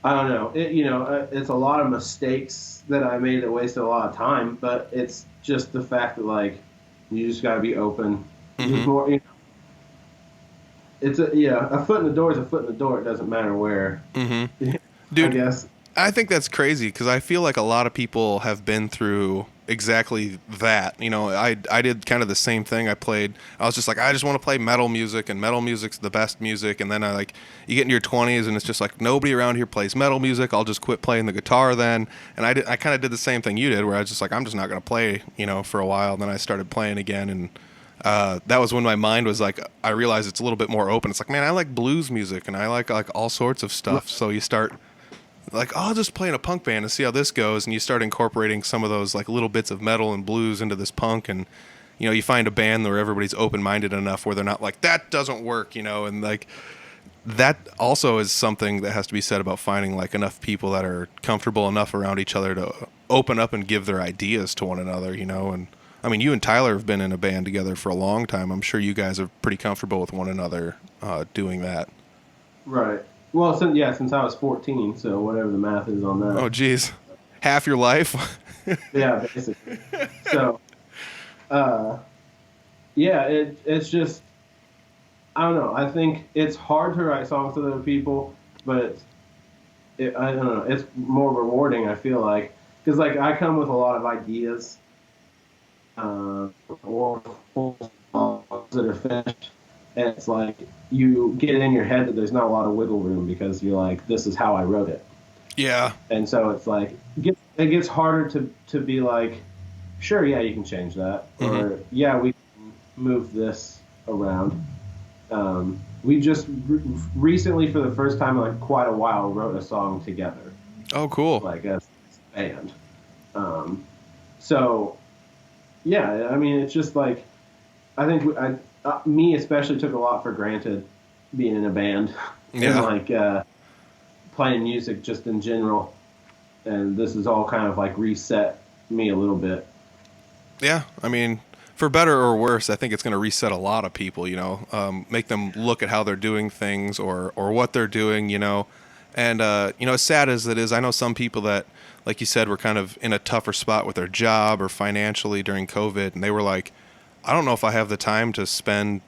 I don't know, it's a lot of mistakes that I made that wasted a lot of time, but it's just the fact that like you just got to be open. Mm-hmm. More, it's a foot in the door is a foot in the door. It doesn't matter where. Mm-hmm. Dude, I guess. I think that's crazy because I feel like a lot of people have been through exactly that. I did kind of the same thing. I was just like, I just want to play metal music, and metal music's the best music. And then you get into your 20s and it's just like, nobody around here plays metal music. I'll just quit playing the guitar then. And I kind of did the same thing you did, where I was just like, I'm just not going to play, for a while. And then I started playing again, and that was when my mind was like, I realized it's a little bit more open. It's like, man, I like blues music and I like all sorts of stuff. So you start like, oh, I'll just play in a punk band and see how this goes. And you start incorporating some of those like little bits of metal and blues into this punk. And, you find a band where everybody's open-minded enough where they're not like, that doesn't work, and like that also is something that has to be said about finding like enough people that are comfortable enough around each other to open up and give their ideas to one another, and I mean, you and Tyler have been in a band together for a long time. I'm sure you guys are pretty comfortable with one another doing that. Right. Well, since I was 14, so whatever the math is on that. Oh, geez. Half your life? Yeah, basically. So, it's just, I don't know. I think it's hard to write songs with other people, but I don't know. It's more rewarding, I feel like. Because, like, I come with a lot of ideas or songs that are finished. And it's like you get it in your head that there's not a lot of wiggle room because you're like, this is how I wrote it. Yeah. And so it's like it gets harder to be like, sure, yeah, you can change that, or yeah, we can move this around. We just recently, for the first time in like quite a while, wrote a song together. Oh, cool. Like as a band. So yeah, I mean, it's just like I think me especially took a lot for granted being in a band and like playing music just in general, and this is all kind of like reset me a little bit. Yeah, I mean, for better or worse, I think it's going to reset a lot of people, make them look at how they're doing things or what they're doing, and as sad as it is, I know some people that, like you said, were kind of in a tougher spot with their job or financially during COVID, and they were like, I don't know if I have the time to spend,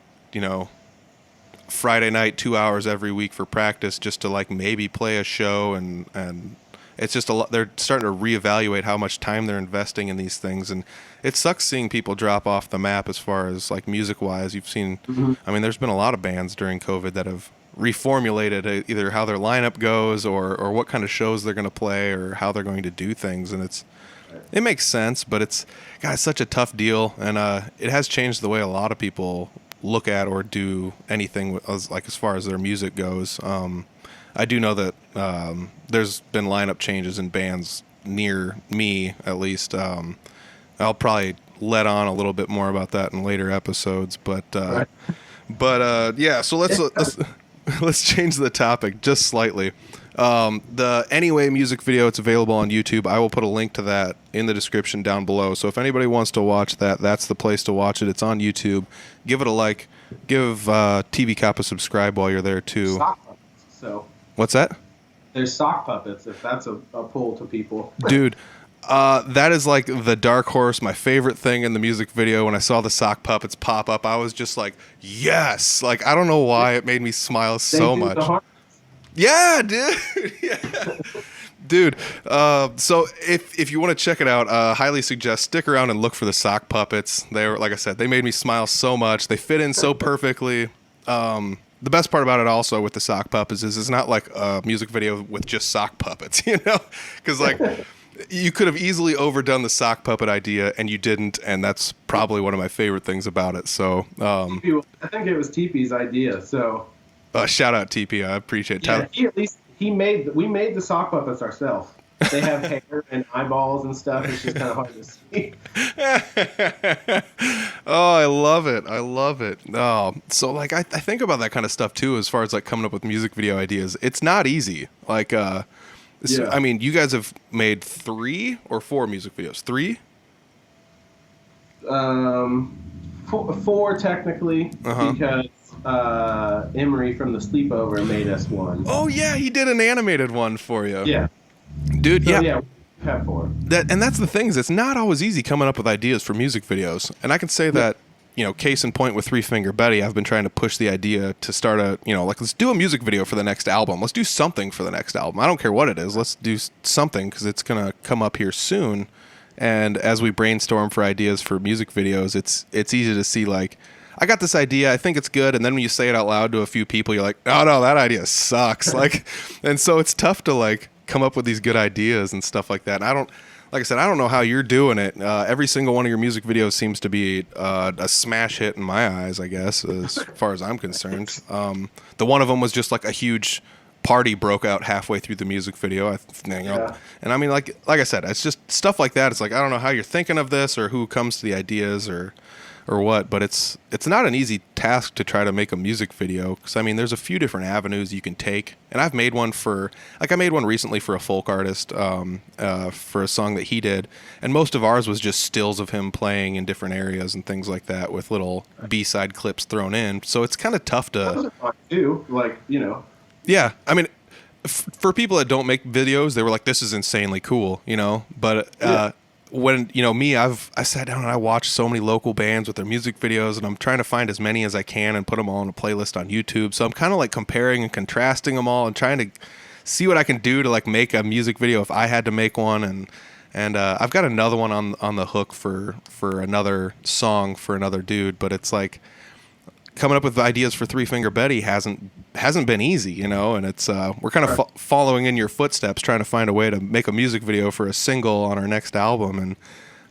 Friday night 2 hours every week for practice just to like maybe play a show, and it's just a lot. They're starting to reevaluate how much time they're investing in these things, and it sucks seeing people drop off the map as far as like music wise. You've seen, I mean, there's been a lot of bands during COVID that have reformulated either how their lineup goes or what kind of shows they're going to play or how they're going to do things, and it makes sense, but it's such a tough deal, and it has changed the way a lot of people look at or do anything as far as their music goes. I do know that there's been lineup changes in bands near me, at least. I'll probably let on a little bit more about that in later episodes, but yeah. So let's change the topic just slightly. The Anyway music video, it's available on YouTube. I will put a link to that in the description down below. So if anybody wants to watch that, that's the place to watch it. It's on YouTube. Give it a like. Give TV Cop a subscribe while you're there too. Sock puppets. So What's that? there's sock puppets, if that's a pull to people. Dude, that is like the dark horse, my favorite thing in the music video. When I saw the sock puppets pop up, I was just like, yes. Like, I don't know why it made me smile so much. Yeah, dude. Yeah. Dude, so if you want to check it out, highly suggest stick around and look for the sock puppets. They were, like I said, they made me smile so much. They fit in so perfectly. The best part about it also with the sock puppets is it's not like a music video with just sock puppets, you know? Because like you could have easily overdone the sock puppet idea and you didn't, and that's probably one of my favorite things about it. So I think it was TP's idea. So shout out TP, I appreciate it. Yeah, we made the sock puppets ourselves. They have hair and eyeballs and stuff. It's just kind of hard to see. Oh, I love it. I love it. Oh, so like I think about that kind of stuff too, as far as like coming up with music video ideas. It's not easy. Like, I mean, you guys have made 3 or 4 music videos. 3? 4 technically, because Emery from the Sleepover made us one. Oh yeah, he did an animated one for you. Yeah. Dude, So, yeah. We have 4. That's the thing is it's not always easy coming up with ideas for music videos. And I can say that, you know, case in point with Three Finger Betty, I've been trying to push the idea to start like let's do a music video for the next album. Let's do something for the next album. I don't care what it is. Let's do something because it's going to come up here soon. And as we brainstorm for ideas for music videos, it's easy to see like, I got this idea, I think it's good, and then when you say it out loud to a few people, you're like, oh no, that idea sucks. Like, and so it's tough to like come up with these good ideas and stuff like that. And like I said, I don't know how you're doing it. Every single one of your music videos seems to be a smash hit in my eyes, I guess, as far as I'm concerned. The one of them was just like a huge party broke out halfway through the music video. And I mean, like I said, it's just stuff like that. It's like, I don't know how you're thinking of this or who comes to the ideas or what, but it's not an easy task to try to make a music video, because I mean there's a few different avenues you can take, and I've made one I made one recently for a folk artist for a song that he did, and most of ours was just stills of him playing in different areas and things like that with little B-side clips thrown in, so it's kind of tough to Those are fun too, like, you know. Yeah, I mean for people that don't make videos, they were like, this is insanely cool, you know, but when, you know, I sat down and I watched so many local bands with their music videos, and I'm trying to find as many as I can and put them all in a playlist on YouTube. So I'm kind of like comparing and contrasting them all and trying to see what I can do to like make a music video if I had to make one. And I've got another one on the hook for another song for another dude, but it's like coming up with ideas for Three Finger Betty hasn't been easy, you know, and it's we're kind of following in your footsteps, trying to find a way to make a music video for a single on our next album.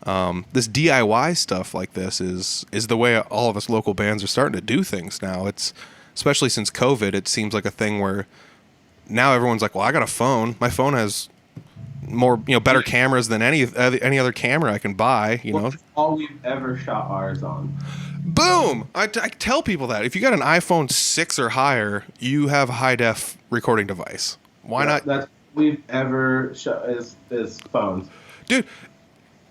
And this DIY stuff like this is the way all of us local bands are starting to do things now. It's especially since COVID, it seems like a thing where now everyone's like, well, I got a phone. My phone has more, you know, better cameras than any other camera I can buy, you know. That's all we've ever shot ours on. Boom! I tell people that if you got an iPhone 6 or higher, you have a high def recording device. Why not? That's we've ever shot is phones. Dude,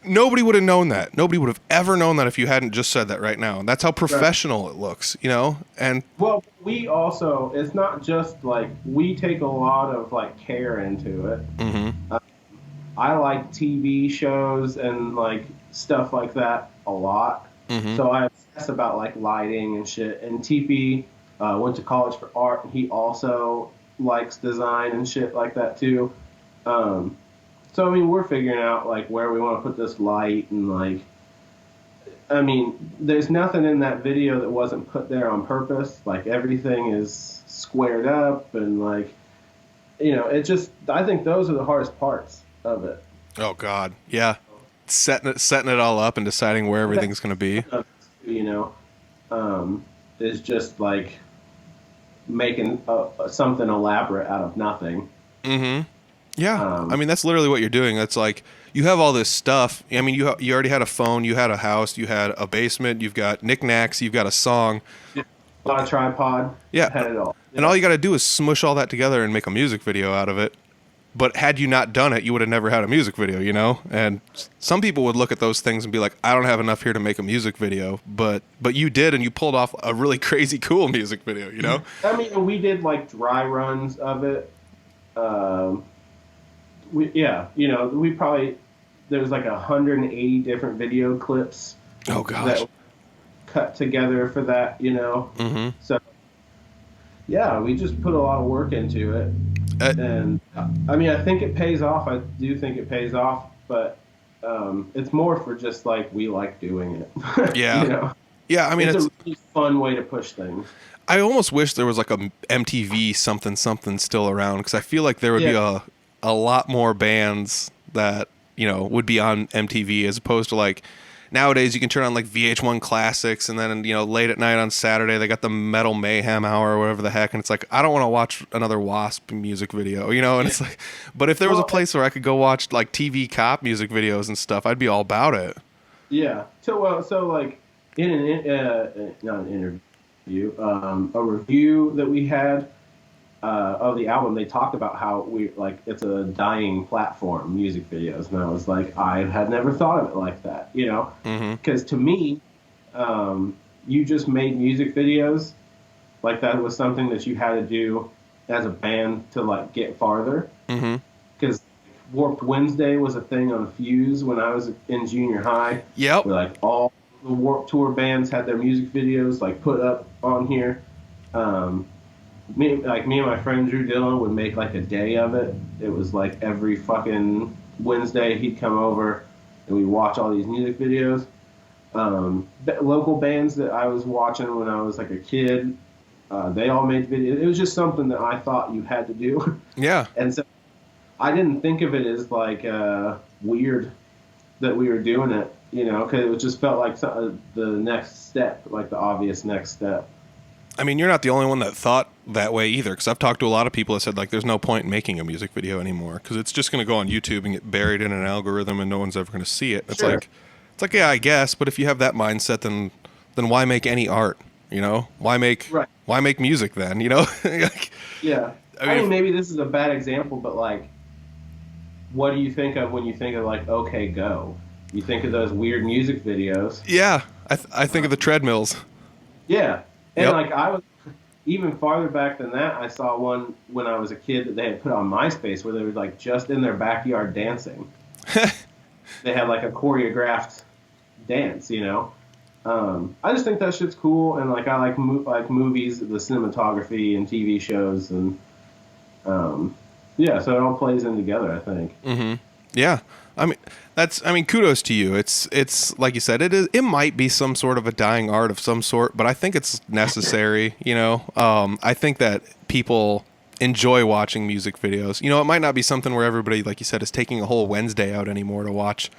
nobody would have known that. Nobody would have ever known that if you hadn't just said that right now. And that's how professional it looks, you know? And well, we also, it's not just like, we take a lot of like care into it. Mm-hmm. I like TV shows and like stuff like that a lot. Mm-hmm. So I obsess about like lighting and shit. And TP went to college for art, and he also likes design and shit like that too. So I mean, we're figuring out like where we want to put this light, and like, I mean, there's nothing in that video that wasn't put there on purpose. Like, everything is squared up, and like, you know, it just, I think those are the hardest parts of it. Oh God, yeah. Setting it all up and deciding where everything's going to be. You know, is just like making something elaborate out of nothing. Mm-hmm. Yeah, I mean, that's literally what you're doing. That's like, you have all this stuff. I mean, you already had a phone, you had a house, you had a basement, you've got knickknacks, you've got a song. Yeah. On a tripod. Yeah. Had it all. And Yeah. all you got to do is smush all that together and make a music video out of it. But had you not done it, you would have never had a music video, you know? And some people would look at those things and be like, I don't have enough here to make a music video. But you did, and you pulled off a really crazy cool music video, you know? I mean, we did like dry runs of it. We probably, there was like 180 different video clips Oh, gosh. that cut together for that, you know? Mm-hmm. So, yeah, we just put a lot of work into it. And I mean, I think it pays off. I do think it pays off, but it's more for just like we like doing it. Yeah. You know? Yeah, I mean, it's a really fun way to push things. I almost wish there was like a MTV something still around, because I feel like there would be a lot more bands that, you know, would be on MTV, as opposed to like nowadays you can turn on like VH1 Classics, and then, you know, late at night on Saturday they got the Metal Mayhem Hour or whatever the heck, and it's like, I don't want to watch another Wasp music video, you know? And it's like, but if there was a place where I could go watch like TV cop music videos and stuff, I'd be all about it. Yeah. So like in not an interview, a review that we had of the album, they talked about how it's a dying platform, music videos, and I was like, I had never thought of it like that, you know, because to me, you just made music videos, like that was something that you had to do as a band to like get farther, because Warped Wednesday was a thing on Fuse when I was in junior high. Yep. Where like all the Warped Tour bands had their music videos like put up on here. Me and my friend Drew Dillon would make like a day of it. It was like every fucking Wednesday he'd come over and we'd watch all these music videos. Local bands that I was watching when I was like a kid, they all made videos. It was just something that I thought you had to do. Yeah. And so I didn't think of it as like weird that we were doing it, you know, because it just felt like the next step, like the obvious next step. I mean, you're not the only one that thought that way either, because I've talked to a lot of people that said, like, there's no point in making a music video anymore, because it's just going to go on YouTube and get buried in an algorithm and no one's ever going to see it. Sure. It's like, yeah, I guess, but if you have that mindset, then why make any art, you know? Why make music then, you know? Like, yeah. I mean, maybe this is a bad example, but, like, what do you think of when you think of, like, OK Go? You think of those weird music videos. Yeah, I think of the treadmills. Yeah. And, like, I was even farther back than that. I saw one when I was a kid that they had put on MySpace where they were, like, just in their backyard dancing. They had, like, a choreographed dance, you know? I just think that shit's cool. And, like, I like movies, the cinematography and TV shows. And, yeah, so it all plays in together, I think. Mm-hmm. Yeah. I mean, kudos to you. It's like you said, it might be some sort of a dying art of some sort, but I think it's necessary, you know? I think that people enjoy watching music videos. You know, it might not be something where everybody, like you said, is taking a whole Wednesday out anymore to watch,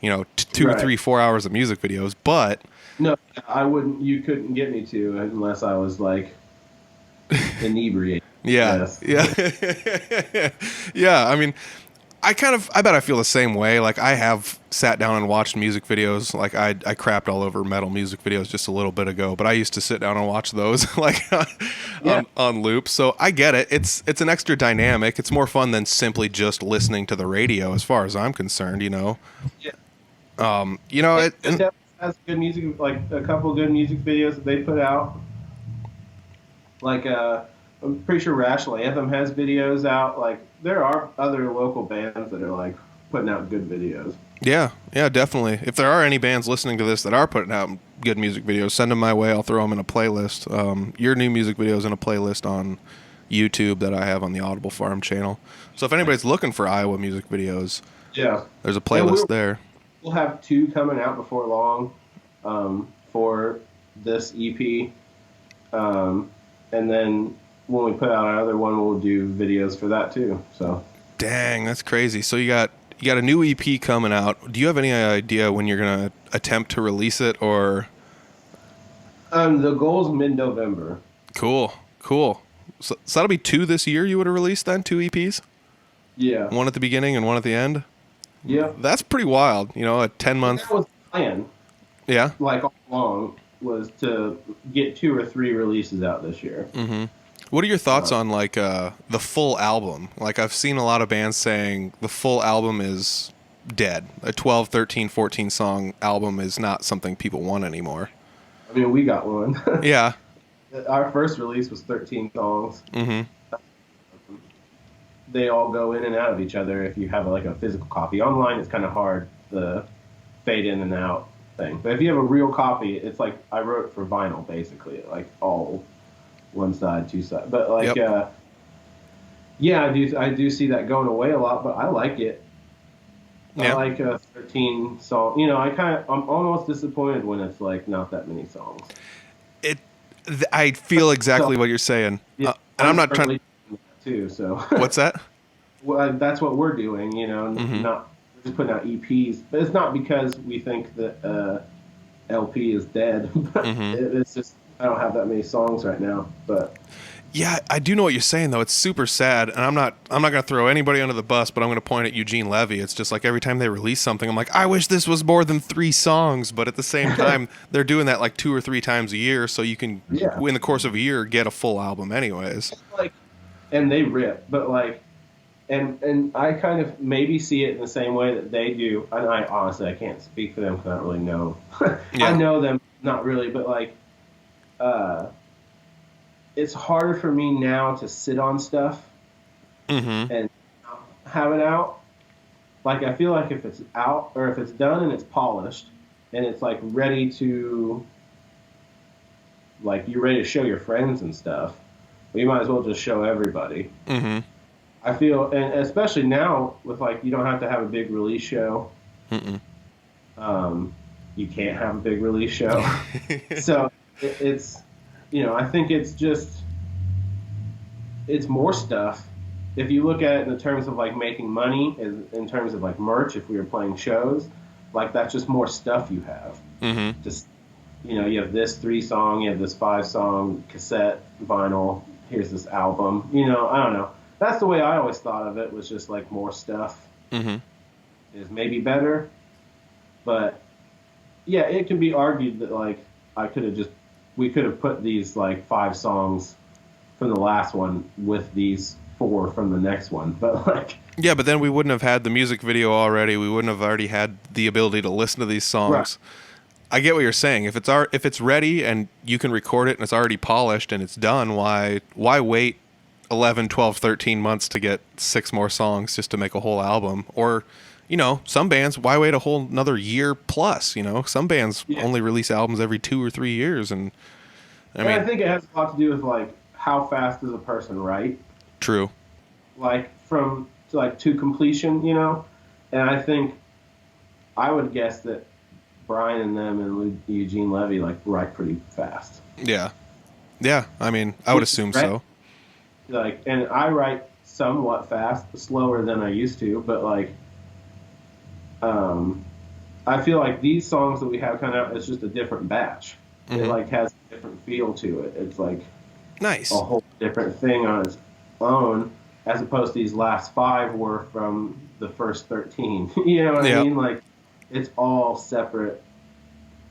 you know, 2, 3, 4 hours of music videos, but... No, I wouldn't, you couldn't get me to unless I was, like, inebriated. Yeah. Yeah. Yeah, I mean... I bet I feel the same way. Like, I have sat down and watched music videos. Like, I crapped all over metal music videos just a little bit ago, but I used to sit down and watch those like on loop. So I get it. It's an extra dynamic. It's more fun than simply just listening to the radio, as far as I'm concerned. You know. Yeah. You know, it has good music. Like a couple of good music videos that they put out. Like I'm pretty sure Rational Anthem has videos out. Like, there are other local bands that are, like, putting out good videos. Yeah, definitely. If there are any bands listening to this that are putting out good music videos, send them my way. I'll throw them in a playlist. Your new music videos in a playlist on YouTube that I have on the Audible Farm channel. So if anybody's looking for Iowa music videos, there's a playlist there. We'll have 2 coming out before long for this EP. And then... when we put out our other one, we'll do videos for that too. So, dang, that's crazy. So you got a new EP coming out. Do you have any idea when you're gonna attempt to release it, or? The goal's mid-November. Cool. So that'll be 2 this year. You would have released then 2 EPs. Yeah. One at the beginning and one at the end. Yeah. That's pretty wild. You know, a 10-month. That was the plan. Yeah. Like all along. was to get 2 or 3 releases out this year. Mm-hmm. What are your thoughts on like the full album? Like I've seen a lot of bands saying the full album is dead. A 12, 13, 14 song album is not something people want anymore. I mean, we got one. Yeah. Our first release was 13 songs. Mm-hmm. They all go in and out of each other if you have like a physical copy. Online, it's kind of hard, the fade in and out thing. But if you have a real copy, it's like I wrote it for vinyl, basically, like all one side, 2 sides. But like, yep. Yeah, I do see that going away a lot, but I like it. Yeah. I like a 13 song. You know, I'm almost disappointed when it's like not that many songs. I feel exactly what you're saying, Yeah, and I'm not trying to. Too, so What's that? Well, that's what we're doing. You know, Mm-hmm. not just putting out EPs, but it's not because we think that LP is dead. Mm-hmm. It's just I don't have that many songs right now, but. Yeah, I do know what you're saying though. It's super sad, and I'm not gonna throw anybody under the bus, but I'm gonna point at Eugene Levy. It's just like every time they release something, I'm like, I wish this was more than 3 songs, but at the same time, they're doing that like 2 or 3 times a year, so you can, in the course of a year, get a full album anyways. Like, and they rip, but like, and I kind of maybe see it in the same way that they do. And I honestly I can't speak for them because I don't really know. Yeah. I know them, not really, but like, it's harder for me now to sit on stuff Mm-hmm. and have it out. Like I feel like if it's out or if it's done and it's polished and it's like ready to, like you're ready to show your friends and stuff, well, you might as well just show everybody. Mm-hmm. I feel, and especially now with like you don't have to have a big release show. Mm-mm. You can't have a big release show, so it's. You know, I think it's more stuff. If you look at it in the terms of like making money, in terms of like merch, if we were playing shows, like that's just more stuff you have. Mm-hmm. Just, you know, you have this 3 song, you have this 5 song cassette, vinyl, here's this album. You know, I don't know. That's the way I always thought of it, was just like more stuff Mm-hmm. is maybe better. But yeah, it can be argued that like we could have put these like 5 songs from the last one with these 4 from the next one, but like Yeah, but then we wouldn't have had the music video already. We wouldn't have already had the ability to listen to these songs. Right. I get what you're saying. If it's ready and you can record it and it's already polished and it's done, why wait 11, 12, 13 months to get 6 more songs just to make a whole album? Or, you know, some bands, why wait a whole another year plus? You know, some bands only release albums every 2 or 3 years, and I think it has a lot to do with like how fast does a person write? True. Like to completion, you know. And I think I would guess that Brian and them and Eugene Levy like write pretty fast. Yeah. Yeah. I mean, I would assume so. Like, and I write somewhat fast, slower than I used to, but like. I feel like these songs that we have coming out, it's just a different batch. Mm-hmm. It like has a different feel to it. It's like nice, a whole different thing on its own, as opposed to these last 5 were from the first 13. You know what I mean? Like it's all separate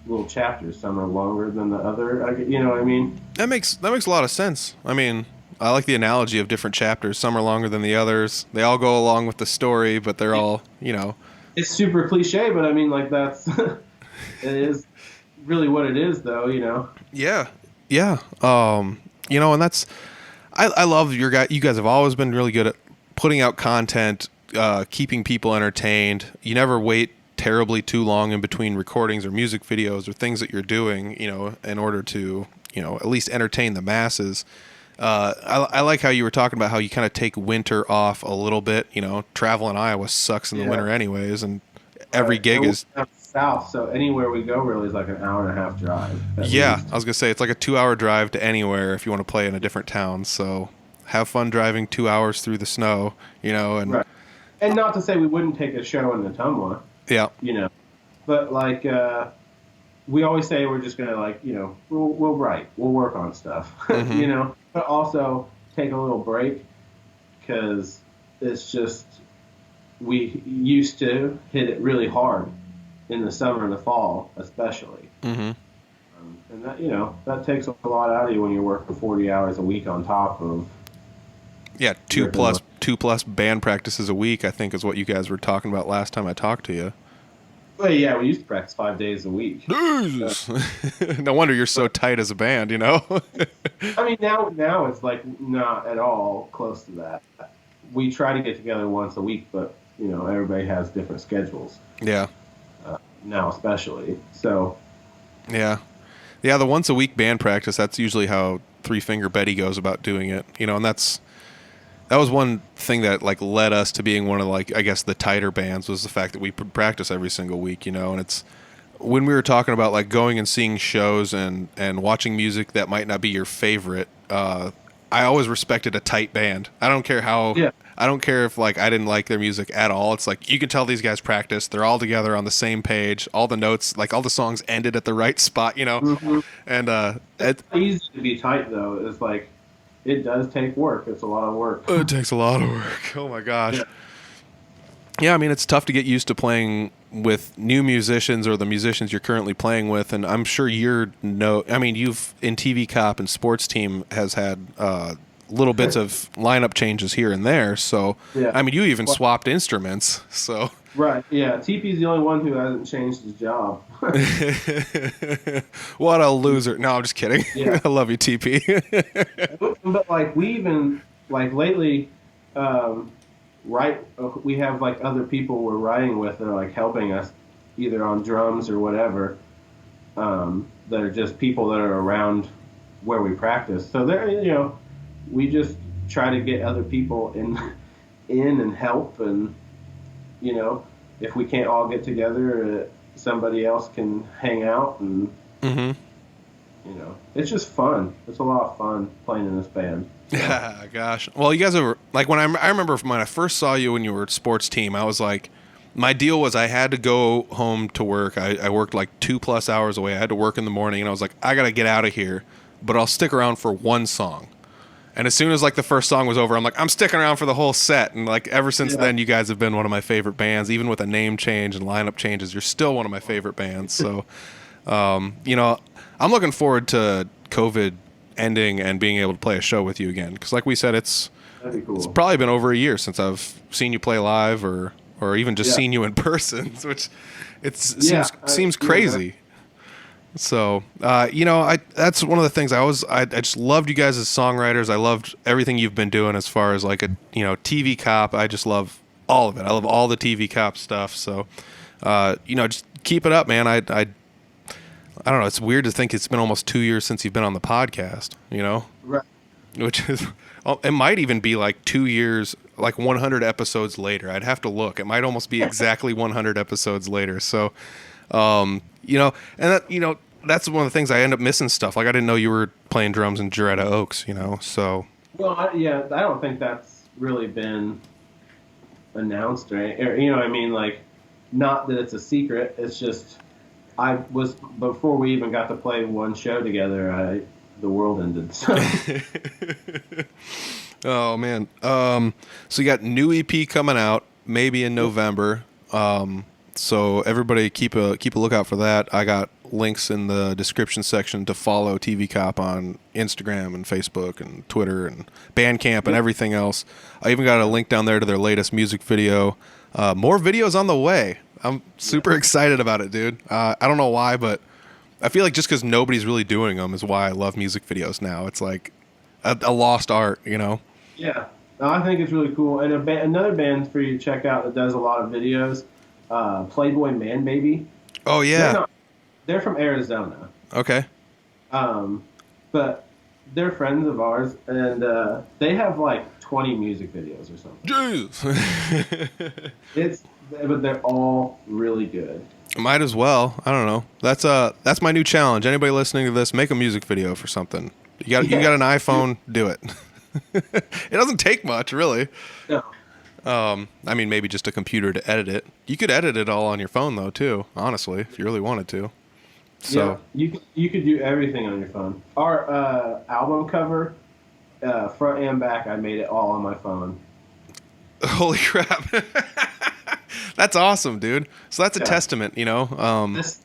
little chapters. Some are longer than the other. You know what I mean? That makes a lot of sense. I mean, I like the analogy of different chapters. Some are longer than the others. They all go along with the story, but they're all, you know. It's super cliche, but I mean, like that's it is really what it is, though. You know. Yeah. Yeah. You know, and that's I love your guy. You guys have always been really good at putting out content, keeping people entertained. You never wait terribly too long in between recordings or music videos or things that you're doing, you know, in order to, you know, at least entertain the masses. I like how you were talking about how you kind of take winter off a little bit. You know, travel in Iowa sucks in the winter anyways, and every gig is south, so anywhere we go really is like an hour and a half drive. Yeah, least. I was gonna say it's like a 2-hour drive to anywhere if you want to play in a different town. So have fun driving 2 hours through the snow, you know, and and not to say we wouldn't take a show in Ottumwa. Yeah, you know, but like we always say we're just gonna like, you know, we'll write, we'll work on stuff, mm-hmm. you know, but also take a little break because it's just we used to hit it really hard in the summer and the fall, especially. Mm-hmm. And that, that takes a lot out of you when you're working 40 hours a week on top of. Yeah, two plus band practices a week, I think, is what you guys were talking about last time I talked to you. Well, yeah, we used to practice 5 days a week. Jesus. No wonder you're so tight as a band, you know? I mean, now it's like not at all close to that. We try to get together once a week, but everybody has different schedules. Yeah. Now, especially so. Yeah. Yeah, the once a week band practice, that's usually how Three Finger Betty goes about doing it, and that was one thing that like led us to being one of like I guess the tighter bands was the fact that we practice every single week, and it's when we were talking about like going and seeing shows and watching music that might not be your favorite. I always respected a tight band. I don't care how. Yeah. I don't care if like I didn't like their music at all. It's like you can tell these guys practice. They're all together on the same page. All the notes, like all the songs, ended at the right spot. Mm-hmm. And it's easy to be tight though. It's like it does take work. It's a lot of work. It takes a lot of work. Oh my gosh. Yeah, I mean it's tough to get used to playing with new musicians or the musicians you're currently playing with, and I'm sure you've in TV Cop and Sports Team has had little bits of lineup changes here and there. So yeah. I mean, you even swapped instruments. So right, yeah. TP's the only one who hasn't changed his job. What a loser! No, I'm just kidding. Yeah. I love you, TP. But like we even like lately, we have like other people we're writing with that are like helping us either on drums or whatever. That are just people that are around where we practice. So they're we just try to get other people in and help, and if we can't all get together, somebody else can hang out, and it's just fun. It's a lot of fun playing in this band. Yeah, gosh. Well, you guys are like I remember when I first saw you when you were at Sports Team, I was like, my deal was I had to go home to work. I worked like 2+ hours away. I had to work in the morning, and I was like, I got to get out of here, but I'll stick around for one song. And as soon as like the first song was over, I'm like, I'm sticking around for the whole set. And like ever since then, you guys have been one of my favorite bands. Even with a name change and lineup changes, you're still one of my favorite bands. So, I'm looking forward to COVID ending and being able to play a show with you again. Because like we said, That'd be cool. It's probably been over a year since I've seen you play live or even just seen you in person, which seems crazy. So, that's one of the things I just loved you guys as songwriters. I loved everything you've been doing as far as like TV Cop. I just love all of it. I love all the TV Cop stuff. So, just keep it up, man. I don't know. It's weird to think it's been almost 2 years since you've been on the podcast, Right. Which is, it might even be like 2 years, like 100 episodes later. I'd have to look. It might almost be exactly 100 episodes later. So, and that, that's one of the things I end up missing stuff. Like I didn't know you were playing drums in Joretta Oaks, so. Well, I don't think that's really been announced or what I mean? Like, not that it's a secret. It's just, before we even got to play one show together, the world ended. So. Oh man. So you got new EP coming out maybe in November. So everybody keep a lookout for that. I got links in the description section to follow TV Cop on Instagram and Facebook and Twitter and Bandcamp and everything else. I even got a link down there to their latest music video. More videos on the way. I'm super excited about it, dude. I don't know why, but I feel like just because nobody's really doing them is why I love music videos now. It's like a lost art, Yeah. No, I think it's really cool. And another band for you to check out that does a lot of videos, Playboy Man Baby. Oh, yeah. They're from Arizona. Okay. But they're friends of ours, and they have like 20 music videos or something. Jeez. But they're all really good. Might as well. I don't know. That's my new challenge. Anybody listening to this, make a music video for something. You got an iPhone, do it. It doesn't take much, really. No. I mean, maybe just a computer to edit it. You could edit it all on your phone, though, too, honestly, if you really wanted to. So yeah, you could do everything on your phone. Our album cover, front and back, I made it all on my phone. Holy crap. That's awesome, dude. So that's a testament, This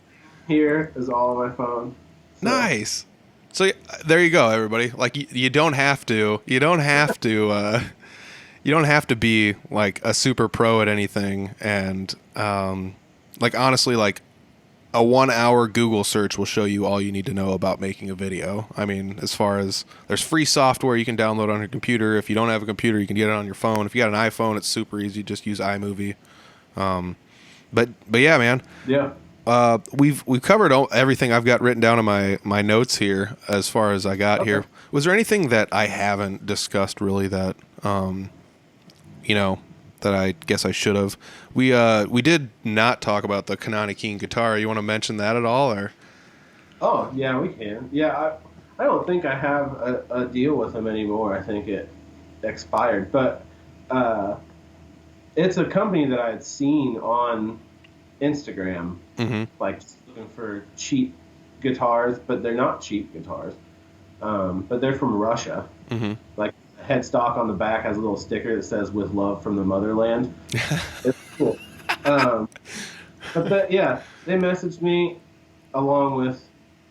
here is all on my phone. So. Nice. So there you go, everybody. Like you don't have to. You don't have to. You don't have to be like a super pro at anything. And like honestly, like a 1 hour Google search will show you all you need to know about making a video. I mean, as far as there's free software you can download on your computer. If you don't have a computer, you can get it on your phone. If you got an iPhone, it's super easy. Just use iMovie. But yeah, man. Yeah. We've covered everything I've got written down in my notes here as far as I got here. Was there anything that I haven't discussed really that that I guess I should have? We did not talk about the Kanani King guitar. You want to mention that at all, or? Oh yeah, we can. Yeah, I don't think I have a deal with them anymore. I think it expired, but it's a company that I had seen on Instagram, like looking for cheap guitars, but they're not cheap guitars. But they're from Russia. Like the headstock on the back has a little sticker that says "With love from the motherland." It's cool. But yeah, they messaged me along with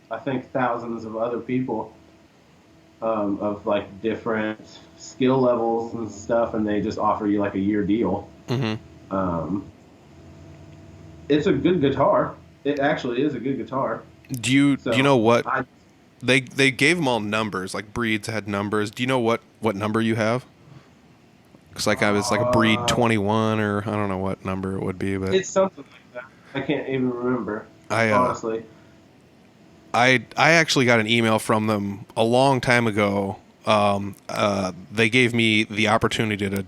I think thousands of other people of like different skill levels and stuff, and they just offer you like a year deal. It's a good guitar. It actually is a good guitar. Do you know what they gave them all numbers, like breeds had numbers. Do you know what number you have? Because like it's like a breed 21 or I don't know what number it would be, but it's something like that. I can't even remember. Honestly. I actually got an email from them a long time ago. They gave me the opportunity to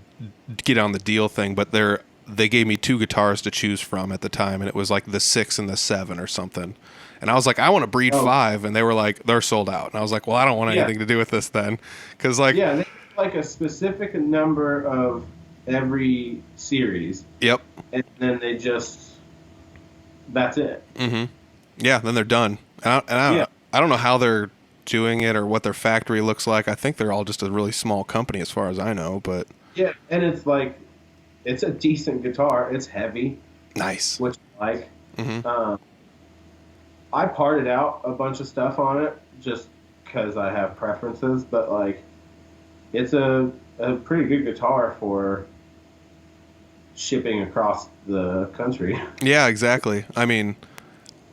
get on the deal thing, but they gave me two guitars to choose from at the time, and it was like the 6 and the 7 or something. And I was like, I want a breed 5, and they were like, they're sold out. And I was like, well, I don't want anything to do with this then, because like they have like a specific number of every series. Yep. And then they just that's it. Yeah, then they're done. I don't know how they're doing it or what their factory looks like. I think they're all just a really small company as far as I know, but yeah, and it's like it's a decent guitar. It's heavy. Nice. Which I like. I parted out a bunch of stuff on it just because I have preferences, but like it's a pretty good guitar for shipping across the country. Yeah, exactly. I mean,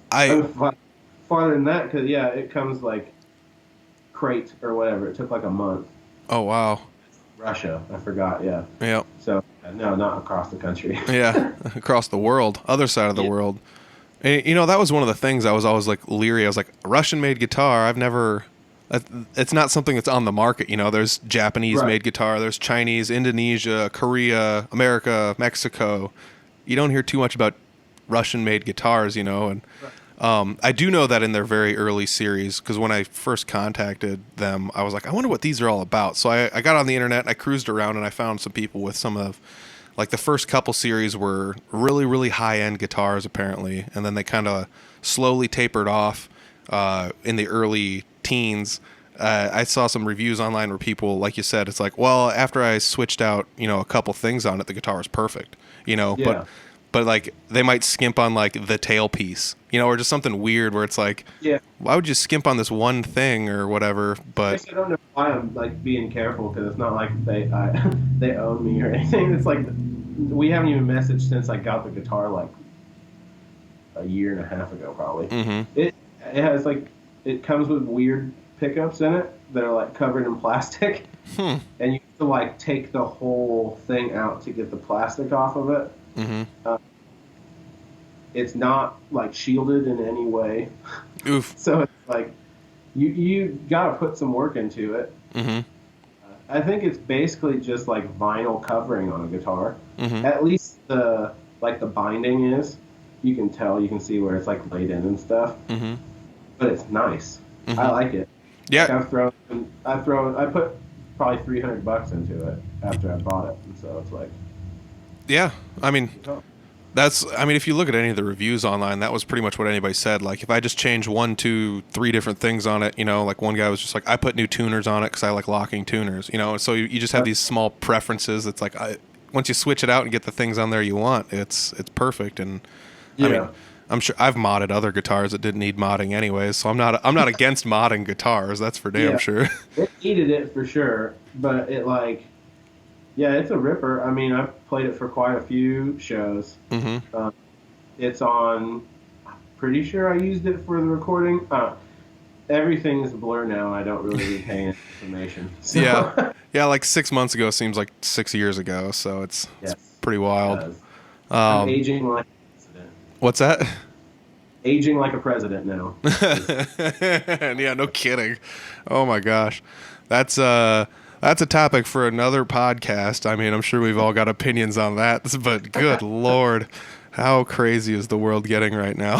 farther than that, because it comes like crate or whatever. It took like a month. Oh wow. Russia, I forgot. Yeah. Yep. So no, not across the country. Yeah, across the world, other side of the world. And, that was one of the things I was always like leery. I was like, a Russian-made guitar. It's not something that's on the market. There's Japanese-made guitar. There's Chinese, Indonesia, Korea, America, Mexico. You don't hear too much about Russian-made guitars, and I do know that in their very early series, because when I first contacted them, I was like, I wonder what these are all about. So I got on the internet, and I cruised around, and I found some people with some of, like the first couple series were really, really high-end guitars, apparently, and then they kind of slowly tapered off in the early teens. I saw some reviews online where people, like you said, it's like, well, after I switched out, a couple things on it, the guitar was perfect, but like they might skimp on like the tailpiece, or just something weird where it's like, why would you skimp on this one thing or whatever? But I don't know why I'm like being careful, because it's not like they own me or anything. It's like we haven't even messaged since I got the guitar like a year and a half ago, probably. It has like it comes with weird pickups in it that are like covered in plastic, and you have to like take the whole thing out to get the plastic off of it. It's not like shielded in any way. Oof. So it's like you gotta put some work into it. I think it's basically just like vinyl covering on a guitar. At least the binding is. You can tell, you can see where it's like laid in and stuff. But it's nice. I like it. Yeah. Like I put probably $300 into it after I bought it, and so it's like. Yeah, I mean, if you look at any of the reviews online, that was pretty much what anybody said. Like, if I just change 1, 2, 3 different things on it, like one guy was just like, I put new tuners on it because I like locking tuners, so you just have these small preferences. It's like, once you switch it out and get the things on there you want, it's perfect. And I mean, I'm sure I've modded other guitars that didn't need modding anyways, so I'm not against modding guitars. That's for damn sure. It needed it for sure, but it yeah, it's a ripper. I mean, I've played it for quite a few shows. Mm-hmm. It's on. I'm pretty sure I used it for the recording. Everything's a blur now. I don't really retain information. So. Yeah. Like 6 months ago seems like 6 years ago, so it's pretty wild. I'm aging like a president. What's that? Aging like a president now. Yeah, no kidding. Oh my gosh, that's a topic for another podcast. I mean, I'm sure we've all got opinions on that, but good Lord, how crazy is the world getting right now?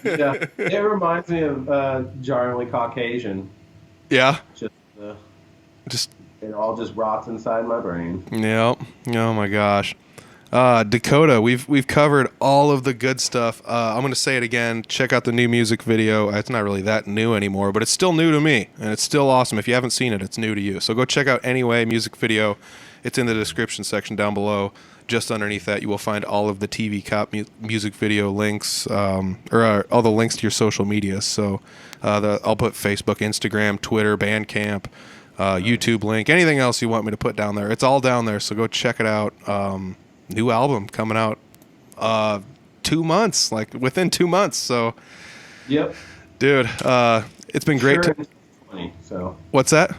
Yeah, it reminds me of Jarringly Caucasian. Yeah. Just it all just rots inside my brain. Yep. Oh my gosh. Dakota, we've covered all of the good stuff. I'm going to say it again. Check out the new music video. It's not really that new anymore, but it's still new to me, and it's still awesome. If you haven't seen it, it's new to you. So go check out Anyway music video. It's in the description section down below. Just underneath that, you will find all of the TV Cop music video links, or all the links to your social media. So I'll put Facebook, Instagram, Twitter, Bandcamp, YouTube link, anything else you want me to put down there. It's all down there, so go check it out. New album coming out 2 months, like within 2 months. So, yep, dude, it's been great. So what's that?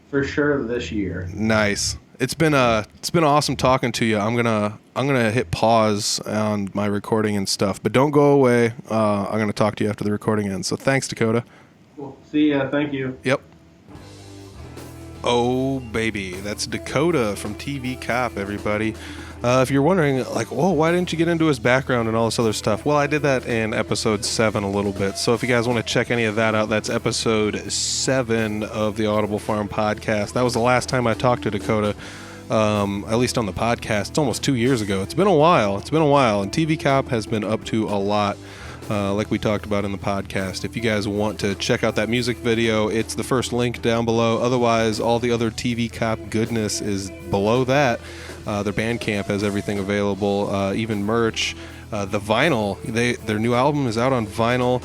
For sure this year. Nice. It's been awesome talking to you. I'm gonna hit pause on my recording and stuff, but don't go away. I'm gonna talk to you after the recording ends. So thanks, Dakota. Cool. See ya. Thank you. Yep. Oh baby, that's Dakota from TV Cop, everybody. If you're wondering, like, oh, why didn't you get into his background and all this other stuff? Well, I did that in episode 7 a little bit. So if you guys want to check any of that out, that's episode 7 of the Audible Farm podcast. That was the last time I talked to Dakota, at least on the podcast. It's almost 2 years ago. It's been a while. And TV Cop has been up to a lot, like we talked about in the podcast. If you guys want to check out that music video, it's the first link down below. Otherwise, all the other TV Cop goodness is below that. Their Bandcamp has everything available, even merch. The vinyl, their new album is out on vinyl.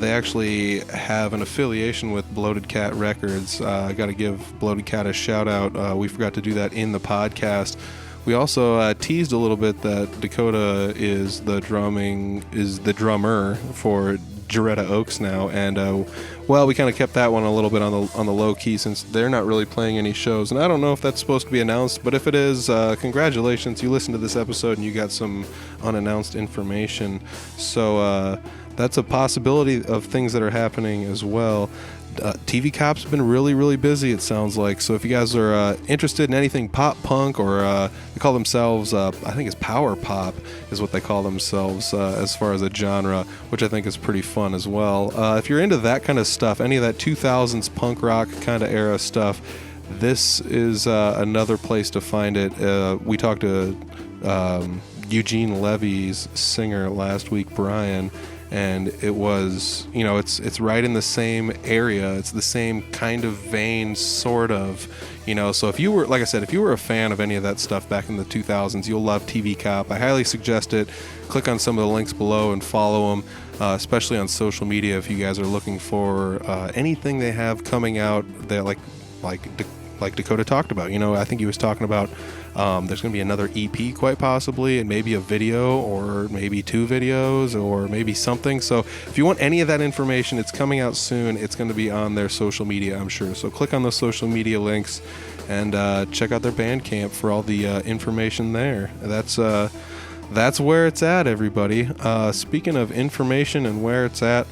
They actually have an affiliation with Bloated Cat Records. I got to give Bloated Cat a shout out. We forgot to do that in the podcast. We also teased a little bit that Dakota is the drummer for Joretta Oaks now, and well, we kind of kept that one a little bit on the low key since they're not really playing any shows, and I don't know if that's supposed to be announced, but if it is, congratulations, you listened to this episode and you got some unannounced information. So that's a possibility of things that are happening as well. TV Cop's been really, really busy, it sounds like. So if you guys are interested in anything pop punk, or they call themselves, I think it's power pop is what they call themselves as far as a genre, which I think is pretty fun as well. If you're into that kind of stuff, any of that 2000s punk rock kind of era stuff, this is another place to find it. We talked to Eugene Levy's singer last week, Brian, and it was, it's right in the same area. It's the same kind of vein, sort of, so if you were, like I said, if you were a fan of any of that stuff back in the 2000s, you'll love TV Cop. I highly suggest it. Click on some of the links below and follow them, especially on social media if you guys are looking for anything they have coming out that like Dakota talked about. I think he was talking about there's going to be another EP quite possibly, and maybe a video, or maybe 2 videos, or maybe something. So if you want any of that information, it's coming out soon. It's going to be on their social media, I'm sure. So click on those social media links and check out their Bandcamp for all the information there. That's where it's at, everybody. Speaking of information and where it's at,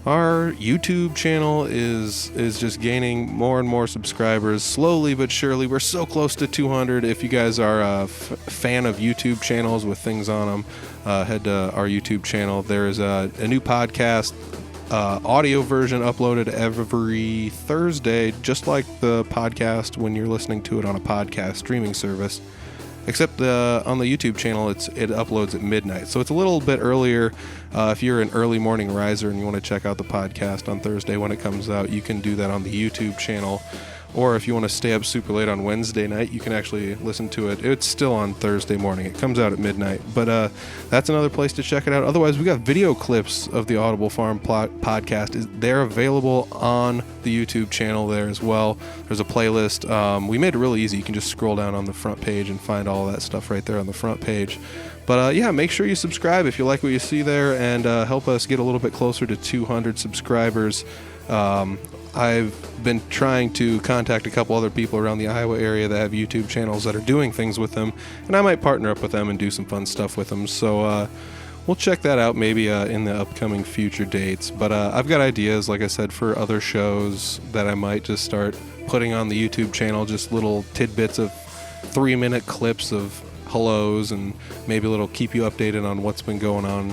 our YouTube channel is just gaining more and more subscribers, slowly but surely. We're so close to 200. If you guys are a fan of YouTube channels with things on them, head to our YouTube channel. There is a new podcast, audio version uploaded every Thursday, just like the podcast when you're listening to it on a podcast streaming service. Except on the YouTube channel, it uploads at midnight. So it's a little bit earlier. If you're an early morning riser and you want to check out the podcast on Thursday when it comes out, you can do that on the YouTube channel. Or if you want to stay up super late on Wednesday night, you can actually listen to it. It's still on Thursday morning. It comes out at midnight. But that's another place to check it out. Otherwise, we got video clips of the Audible Farm podcast. They're available on the YouTube channel there as well. There's a playlist. We made it really easy. You can just scroll down on the front page and find all of that stuff right there on the front page. But yeah, make sure you subscribe if you like what you see there, and help us get a little bit closer to 200 subscribers. I've been trying to contact a couple other people around the Iowa area that have YouTube channels that are doing things with them, and I might partner up with them and do some fun stuff with them. So we'll check that out maybe in the upcoming future dates. But I've got ideas, like I said, for other shows that I might just start putting on the YouTube channel, just little tidbits of 3-minute clips of hellos, and maybe a little keep you updated on what's been going on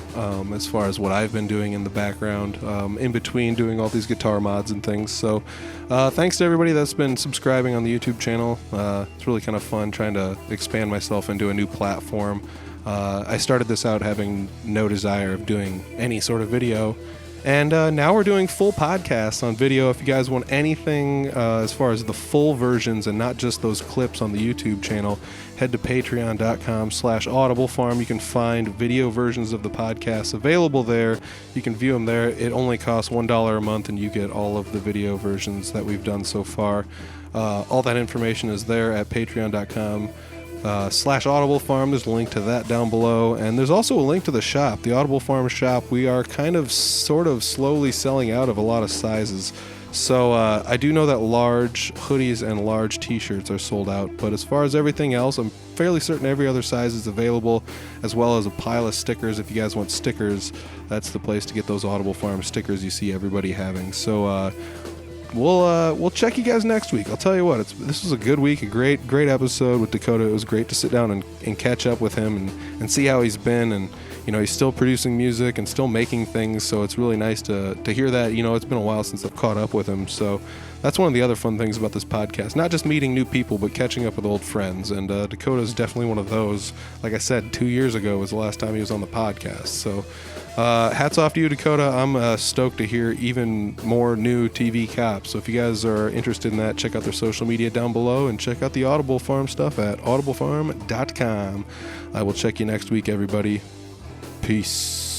as far as what I've been doing in the background in between doing all these guitar mods and things. So thanks to everybody that's been subscribing on the YouTube channel. It's really kind of fun trying to expand myself into a new platform. I started this out having no desire of doing any sort of video, and now we're doing full podcasts on video. If you guys want anything as far as the full versions and not just those clips on the YouTube channel, head to patreon.com/audiblefarm. You can find video versions of the podcasts available there. You can view them there. It only costs $1 a month, and you get all of the video versions that we've done so far. All that information is there at patreon.com/audiblefarm. There's a link to that down below, and there's also a link to the shop, the Audible Farm shop. We are kind of sort of slowly selling out of a lot of sizes. So I do know that large hoodies and large t-shirts are sold out, but as far as everything else, I'm fairly certain every other size is available, as well as a pile of stickers. If you guys want stickers, that's the place to get those Audible Farm stickers you see everybody having. So we'll check you guys next week. I'll tell you what, this was a good week, a great episode with Dakota. It was great to sit down and catch up with him and see how he's been, and he's still producing music and still making things, so it's really nice to hear that. It's been a while since I've caught up with him, so that's one of the other fun things about this podcast. Not just meeting new people, but catching up with old friends, and Dakota's definitely one of those. Like I said, 2 years ago was the last time he was on the podcast, so hats off to you, Dakota. I'm stoked to hear even more new TV cops. So if you guys are interested in that, check out their social media down below, and check out the Audible Farm stuff at audiblefarm.com. I will check you next week, everybody. Peace.